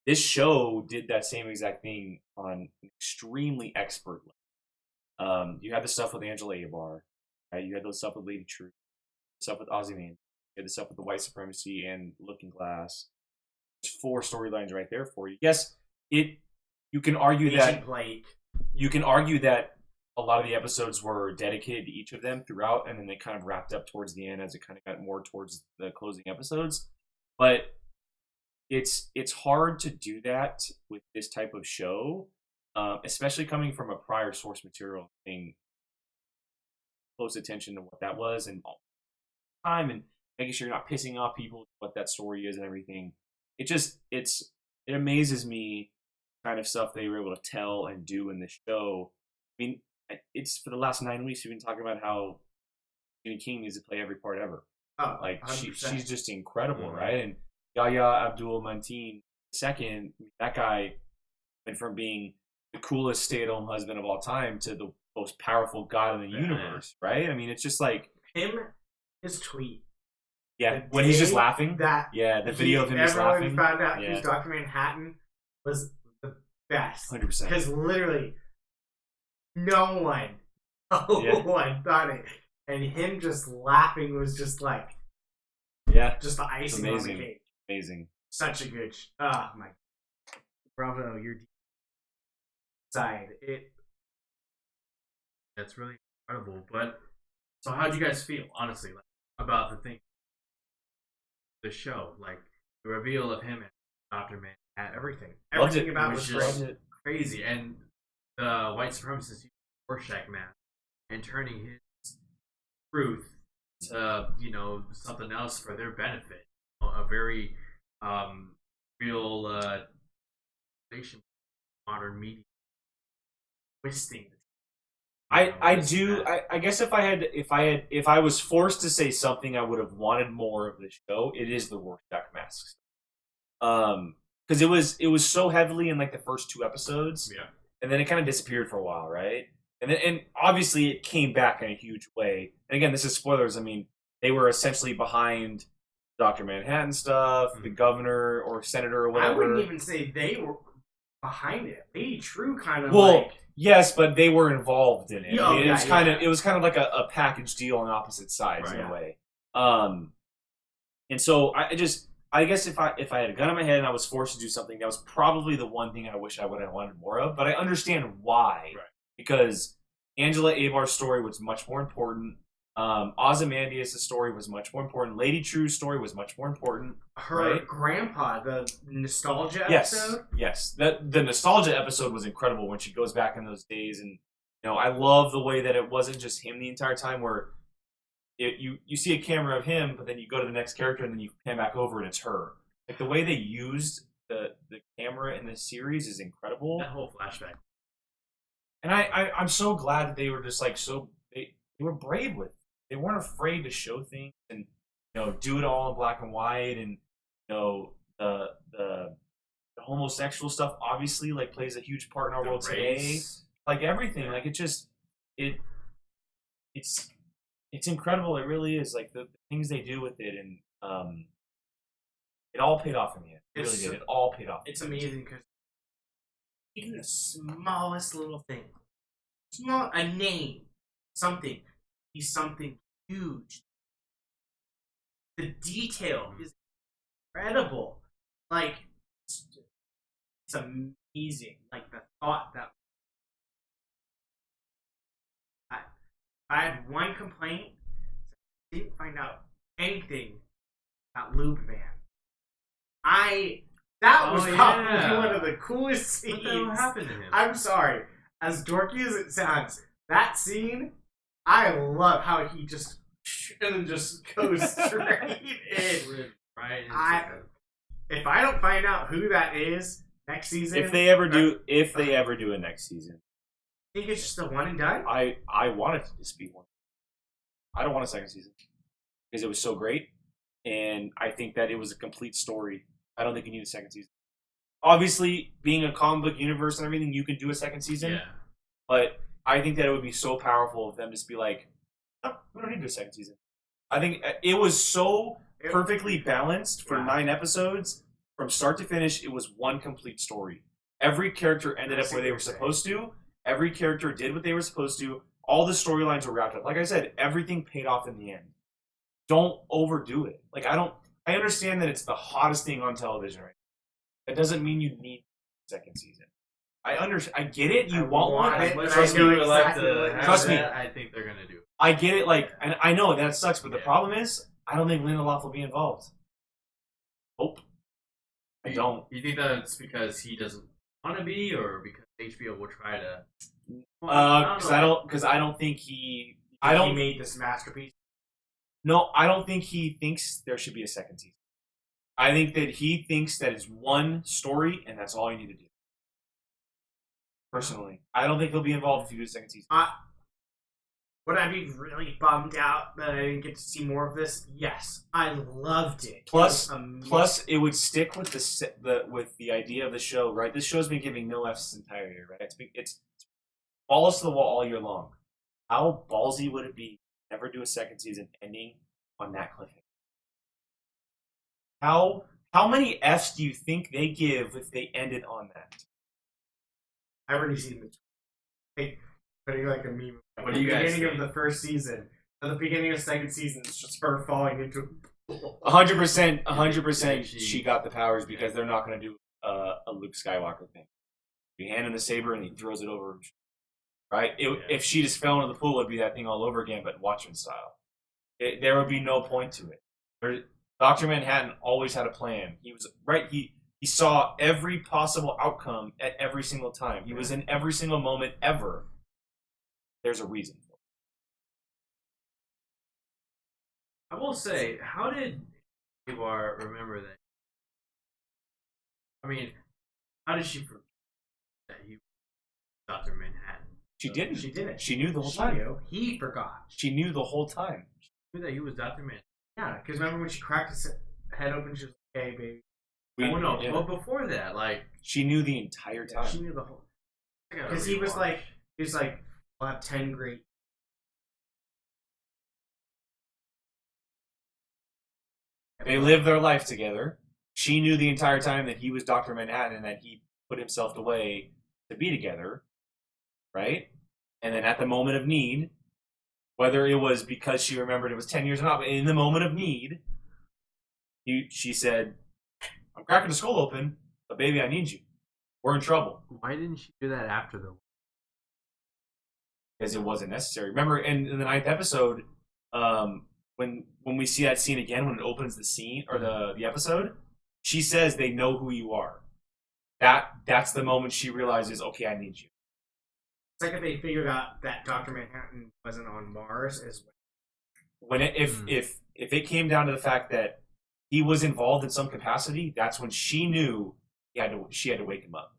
this show did that same exact thing on an extremely expert level. You had the stuff with Angela Abar, right? You had the stuff with Lady True, stuff with Ozymandias, you had the stuff with the white supremacy and Looking Glass. There's 4 storylines right there for you. Yes, you can argue that you can argue that a lot of the episodes were dedicated to each of them throughout, and then they kind of wrapped up towards the end as it kind of got more towards the closing episodes. But it's hard to do that with this type of show, especially coming from a prior source material, paying close attention to what that was and all the time, and making sure you're not pissing off people with what that story is and everything. It amazes me kind of stuff they were able to tell and do in this show. I mean, it's for the last 9 weeks we've been talking about how Jenny King needs to play every part ever. Oh, like 100%. she's just incredible, right? And Yahya Abdul-Mateen II, that guy went from being the coolest stay-at-home husband of all time to the most powerful god in the universe, right? I mean, it's just like his tweet. Yeah, when he's just laughing. The video of him just laughing. Everyone found out who's Dr. Manhattan was the best. 100%. Because literally, no one thought it. And him just laughing was just like, just the icing on the cake. Amazing. Such a good, oh my, bravo, your side. That's really incredible. But, so how'd you guys feel, honestly, about the thing? The show, like the reveal of him and Dr. Manhattan, everything about it was just crazy, and the white supremacist Rorschach mask and turning his truth to something else for their benefit, a very real relation modern media twisting. I guess if I was forced to say something I would have wanted more of the show, it is the Rorschach mask. Because it was so heavily in like the first 2 episodes. Yeah. And then it kind of disappeared for a while, right? And obviously it came back in a huge way. And again, this is spoilers. I mean, they were essentially behind Dr. Manhattan stuff, the governor or senator or whatever. I wouldn't even say they were behind it. Lady True kind of yes, but they were involved in it. Oh, it was kind of like a package deal on opposite sides in a way. And so I guess if I had a gun in my head and I was forced to do something, that was probably the one thing I wish I would have wanted more of. But I understand why, because Angela Abar's story was much more important. Ozymandias' story was much more important. Lady True's story was much more important. Her grandpa, the nostalgia episode? Yes. The nostalgia episode was incredible when she goes back in those days. And, I love the way that it wasn't just him the entire time, where you see a camera of him, but then you go to the next character and then you pan back over and it's her. Like, the way they used the camera in this series is incredible. That whole flashback. And I'm so glad that they were just like they were brave with it. They weren't afraid to show things and do it all in black and white, and the homosexual stuff obviously like plays a huge part in our world today. Like everything, like it's incredible. It really is, like the things they do with it, and it all paid off in the end. It really did. It all paid off. It's amazing because even the smallest little thing, a name, something. He's something huge. The detail is incredible. Like, it's amazing. Like, the thought that I had one complaint. I didn't find out anything about Lube Man. That was probably one of the coolest scenes. What the hell happened to him? I'm sorry. As dorky as it sounds, that scene, I love how he just goes straight in. Right. If I don't find out who that is next season, if they ever do a next season, I think it's just a one and done. I want it to just be one. I don't want a second season because it was so great, and I think that it was a complete story. I don't think you need a second season. Obviously, being a comic book universe and everything, you can do a second season. Yeah. But I think that it would be so powerful of them just be like, no, we don't need to do a second season. I think it was so perfectly balanced for 9 episodes from start to finish, it was one complete story. Every character ended up where they were supposed to. Every character did what they were supposed to. All the storylines were wrapped up. Like I said, everything paid off in the end. Don't overdo it. Like, I understand that it's the hottest thing on television right now. That doesn't mean you need a second season. I get it. You want one. Trust me. Trust me. I think they're gonna do it. I get it. Like, and I know that sucks, but the problem is, I don't think Lindelof will be involved. Nope. I don't. You think that's because he doesn't want to be, or because HBO will try to? Because I don't think he. He made this masterpiece. No, I don't think he thinks there should be a second season. I think that he thinks that it's one story and that's all you need to do. Personally, I don't think he'll be involved if you do a second season. Would I be really bummed out that I didn't get to see more of this? Yes, I loved it. Plus, it would stick with the idea of the show, right? This show's been giving no F's this entire year, right? It's balls to the wall all year long. How ballsy would it be to never do a second season ending on that cliffhanger? How many F's do you think they give if they ended on that? I've already seen it. Putting like a meme. What do you guys think? The beginning of the first season, at the beginning of the second season, it's just her falling into. 100%. She got the powers because they're not going to do a Luke Skywalker thing. You hand him the saber and he throws it over. Right? If she just fell into the pool, it'd be that thing all over again, but Watchmen style. There would be no point to it. Dr. Manhattan always had a plan. He was right. He saw every possible outcome at every single time. He was in every single moment ever. There's a reason for it. I will say, how did people remember that? I mean, how did she forget that he was Dr. Manhattan? She didn't. She didn't. She knew the whole time. Knew. He forgot. She knew the whole time. She knew that he was Dr. Manhattan. Yeah, because remember when she cracked his head open, she was like, "Hey, baby." But before that, like she knew the entire time. She knew the whole. Because he was like, "We'll have 10 great." They lived their life together. She knew the entire time that he was Dr. Manhattan and that he put himself away to be together, right? And then at the moment of need, whether it was because she remembered it was 10 years or not, but in the moment of need, she said, "I'm cracking the skull open, but baby, I need you. We're in trouble." Why didn't she do that after the? Because it wasn't necessary. Remember, in the 9th episode, when we see that scene again, when it opens the scene or the episode, she says they know who you are. That's the moment she realizes, okay, I need you. It's like if they figured out that Dr. Manhattan wasn't on Mars as well. If it came down to the fact that he was involved in some capacity, that's when she knew she had to wake him up.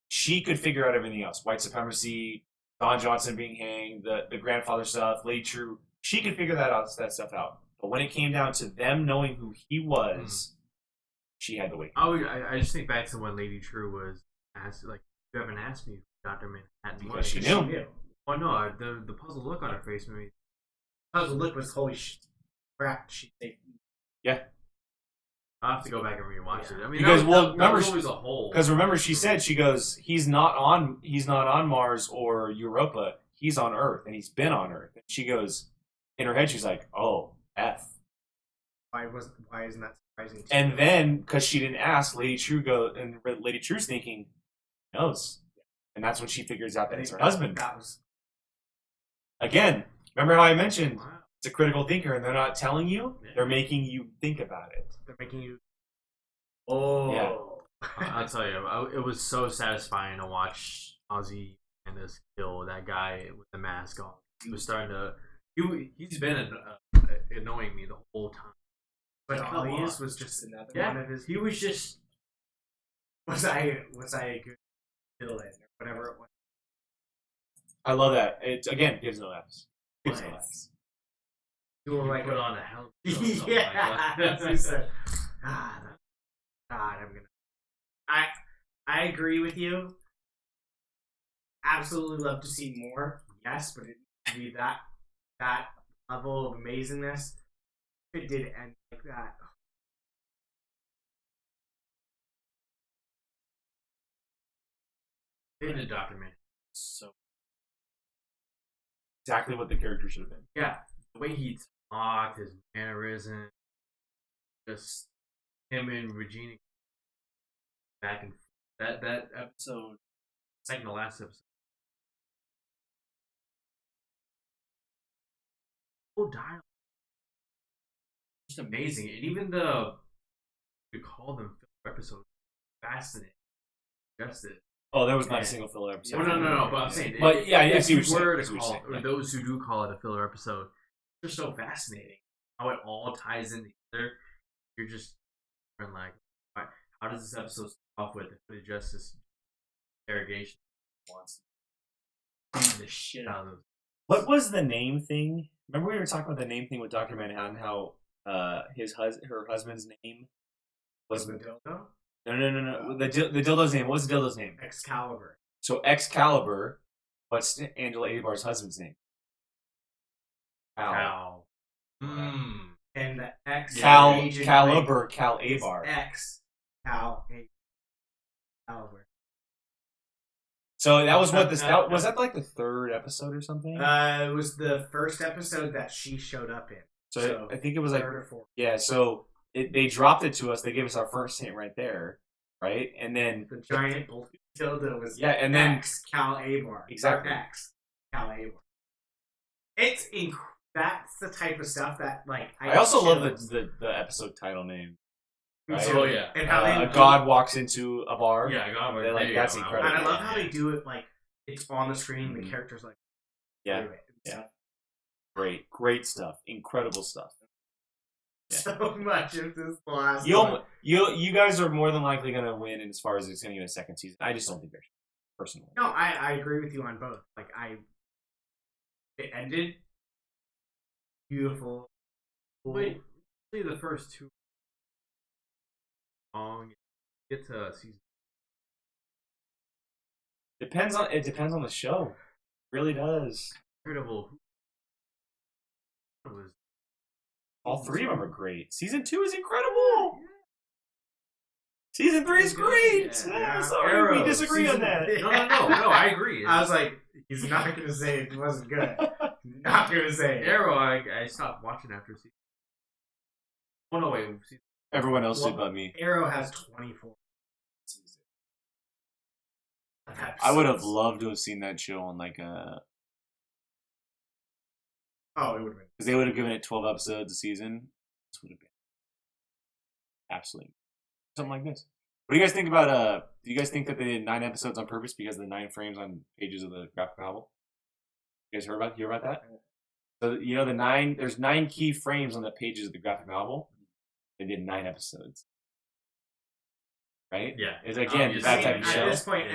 She could figure out everything else: white supremacy, Don Johnson being hanged, the grandfather stuff, Lady True. She could figure that stuff out. But when it came down to them knowing who he was, she had to wake up. I just think back to when Lady True was asked, like, "You haven't asked me who Dr. Manhattan was." Because she knew. Oh no, the puzzled look on her face made me. Puzzled look was holy crap. Yeah. I'll have to go back and rewatch it. I mean, because that was always a hole. Because remember, she said, she goes, he's not on Mars or Europa. He's on Earth, and he's been on Earth. And she goes, in her head, she's like, "Oh, F." Why isn't that surprising? And then, because she didn't ask, Lady True and Lady True's thinking, he knows, and that's when she figures out that it's her husband. Again, remember how I mentioned it's a critical thinker, and they're not telling you; they're making you think about it. They're making you. Oh, yeah. I'll tell you, it was so satisfying to watch Ozzy and this kill that guy with the mask on. He was starting to. He's been annoying me the whole time. But Alias was just another one of his. He was just. Was I a good villain or whatever it was? I love that. It again gives no F's. Gives no F's. You were like put on a hell. Yeah, that's what he said. God, I'm gonna. I agree with you. Absolutely love to see more. Yes, but it needs to be that level of amazingness. If it did end like that, in a documentary. So exactly what the character should have been. Yeah, the way he talked, his mannerism, just him and Regina back and forth. That episode, second to last episode. Oh, dialogue. Just amazing. And even we call them filler episodes, fascinating. Just it. Oh, there was not a single filler episode. No. But I'm saying, but yeah, if you what were you're to call, saying, or those who do call it a filler episode, they're so fascinating. How it all ties in together. You're just like, how does this episode start off with the justice interrogation? Wants the shit out of them. What was the name thing? Remember we were talking about the name thing with Dr. Manhattan? How her husband's name was the dildo? No. The dildo's name. What's the dildo's name? Excalibur. So Excalibur. What's Angela Abar's husband's name? Cal. And the X. Caliber. Cal Abar. X. Cal. Caliber. So that was what this. Was that like the third episode or something? It was the first episode that she showed up in. So I think it was like third or fourth. Yeah. So they dropped it to us. They gave us our first hint right there, right? And then the giant dildo was and then X Cal Abar. Exactly. X Cal Abar. It's that's the type of stuff that like I also love the episode title name. Right? Oh yeah, and how a god walks into a bar. Yeah, God, like that's incredible. And I love how they do it. Like it's on the screen. The characters like yeah. Great stuff. Incredible stuff. Yeah. So much of this last. You guys are more than likely going to win as far as it's going to get a second season. I just don't think there's personally. No, I agree with you on both. Like it ended beautiful. Wait, the first two. Get to season. It depends on the show. It really does. Incredible. All three of them are great. Season 2 is incredible. Season 3 is great. Yeah. Sorry, Arrow. we disagree on that. No, I agree. I was like, he's not going to say it wasn't good. Not going to say it. Arrow, I stopped watching after season. Oh no, wait. Everyone else did but me. Arrow has 24 seasons. I would have loved to have seen that show on like a. Oh, it would have been. Because they would have given it 12 episodes a season. This would have been absolutely something like this. What do you guys think about? Do you guys think that they did 9 episodes on purpose because of the 9 frames on pages of the graphic novel? You guys hear about that? So you know there's 9 key frames on the pages of the graphic novel. They did 9 episodes. Right? Yeah. It's again that type of show. At this point,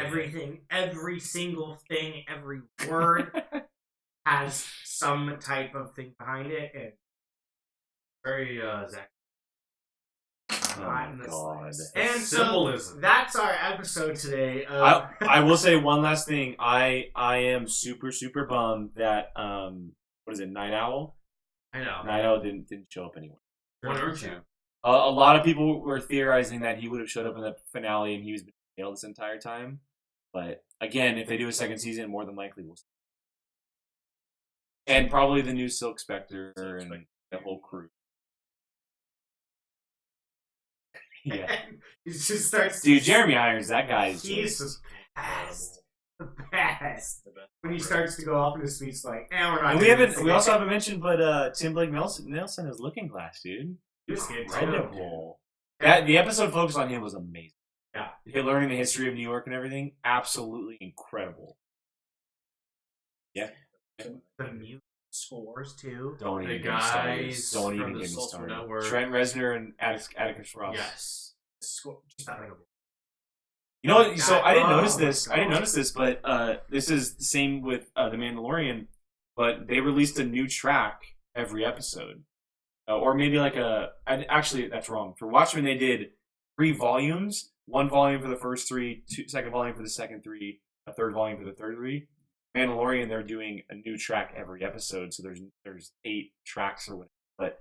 every single thing, every word has some type of thing behind it. And very Zach. Oh my god. And symbolism. So that's our episode today. I will say one last thing. I am super bummed that what is it, Night Owl? I know. Night Owl didn't show up anywhere. What aren't you? A lot of people were theorizing that he would have showed up in the finale and he was jailed this entire time. But again, if they do a second season, more than likely we'll see. And probably the new Silk Spectre and the whole crew. Yeah. He just starts. Dude, Jeremy Irons, that guy is he's just the best. The best. When he starts to go off in his speech, like, we're not. And we also haven't mentioned, but Tim Blake Nelson is Looking Glass, dude. He was good, Incredible. The episode focused on him was amazing. Yeah. Learning the history of New York and everything, absolutely incredible. Yeah. The music scores too. Don't even get me started. Trent Reznor and Atticus Ross. Yes. Score just incredible. You know what? So I didn't notice this. I didn't notice this, but this is the same with The Mandalorian. But they released a new track every episode, or maybe like actually, that's wrong. For Watchmen, they did 3 volumes. 1 volume for the first 3, second volume for the second 3, a third volume for the third 3. Mandalorian, they're doing a new track every episode, so there's 8 tracks or whatever. But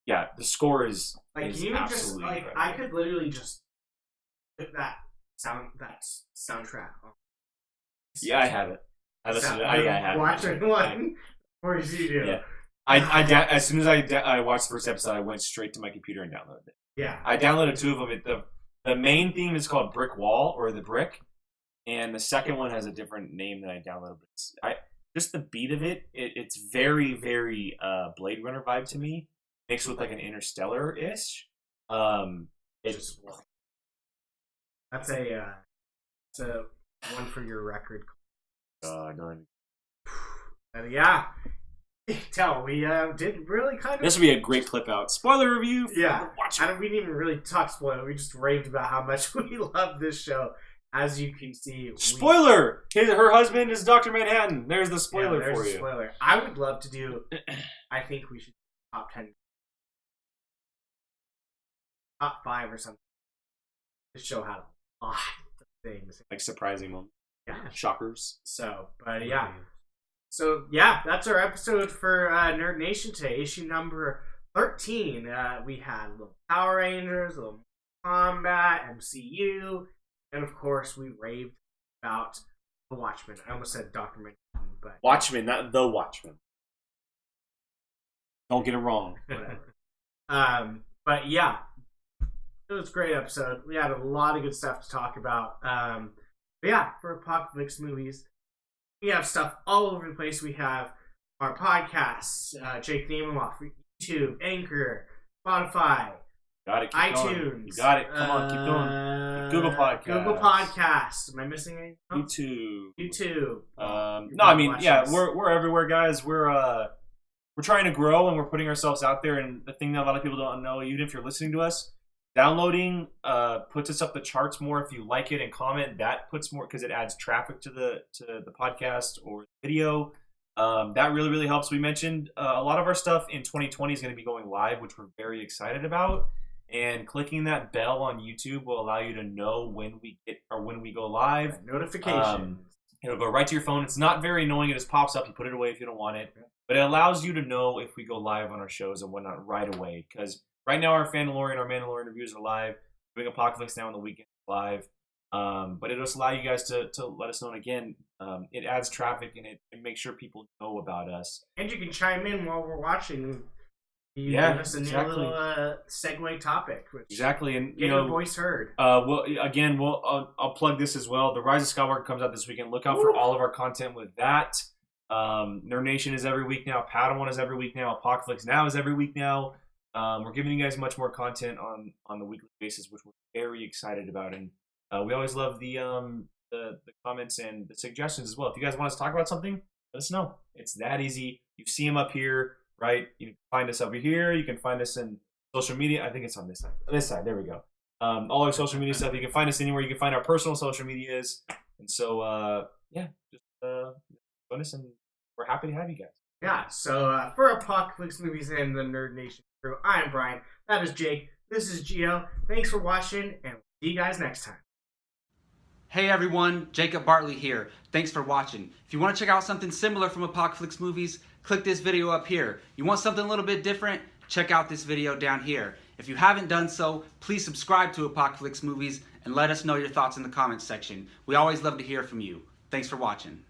yeah, the score is like is you just like incredible. I could literally just put that soundtrack on Yeah, I have it. I listened to it. I have Watchmen 1. Or did you do? Yeah. As soon as I watched the first episode, I went straight to my computer and downloaded it. Yeah. I downloaded 2 of them. The main theme is called Brick Wall, or The Brick, and the second one has a different name that I downloaded. Just the beat of it's very, very Blade Runner vibe to me, mixed with like an Interstellar-ish. It's That's a one for your record. no. Yeah. Tell we did really kind of. This would be a great clip out. Spoiler review. Yeah, Watchmen. we didn't even really talk spoiler. We just raved about how much we love this show. As you can see, spoiler. Her husband is Dr. Manhattan. There's the spoiler for you. Spoiler. I would love to do. I think we should do top 10, top 5 or something. This show had a lot of things, like surprising moments. Yeah, shockers. So, but yeah. So, yeah, that's our episode for Nerd Nation today. Issue number 13. We had a little PowerRangers, a little Kombat, MCU, and of course, we raved about the Watchmen. I almost said Dr. Manhattan, but... Watchmen, not the Watchmen. Don't get it wrong. Whatever. But yeah, it was a great episode. We had a lot of good stuff to talk about. But yeah, for Apocalypse Movies, we have stuff all over the place. We have our podcasts, Jake name them off, YouTube, Anchor, Spotify, iTunes. You got it. Come on, keep going. Google Podcasts. Google Podcasts. Am I missing anything? YouTube. No, I mean, yeah, we're everywhere, guys. We're trying to grow and we're putting ourselves out there. And the thing that a lot of people don't know, even if you're listening to us, downloading puts us up the charts more. If you like it and comment, that puts more, because it adds traffic to the podcast or the video. That really, really helps. We mentioned a lot of our stuff in 2020 is going to be going live, which we're very excited about. And clicking that bell on YouTube will allow you to know when we go live. Notification. It'll go right to your phone. It's not very annoying. It just pops up. You put it away if you don't want it. But it allows you to know if we go live on our shows and whatnot right away. Because right now our Mandalorian reviews are live. Doing Apocalypse Now on the weekend live. But it'll just allow you guys to let us know. And again, it adds traffic and it makes sure people know about us. And you can chime in while we're watching. Give us a new little segue topic. Exactly, and get your voice heard. I'll plug this as well. The Rise of Skywalker comes out this weekend. Look out for all of our content with that. Nerd Nation is every week now. Padawan is every week now. Apocalypse Now is every week now. We're giving you guys much more content on the weekly basis, which we're very excited about. And we always love the comments and the suggestions as well. If you guys want us to talk about something, let us know. It's that easy. You see them up here. Right, you can find us over here. You can find us in social media. I think it's on this side. This side, there we go. All our social media stuff. You can find us anywhere. You can find our personal social medias. And so, just join us, and we're happy to have you guys. Yeah. So for Apocalypse Movies and the Nerd Nation crew, I'm Brian. That is Jake. This is Gio. Thanks for watching, and we'll see you guys next time. Hey everyone, Jacob Bartley here. Thanks for watching. If you want to check out something similar from Apocalypse Movies, click this video up here. You want something a little bit different? Check out this video down here. If you haven't done so, please subscribe to Apocalypse Movies and let us know your thoughts in the comments section. We always love to hear from you. Thanks for watching.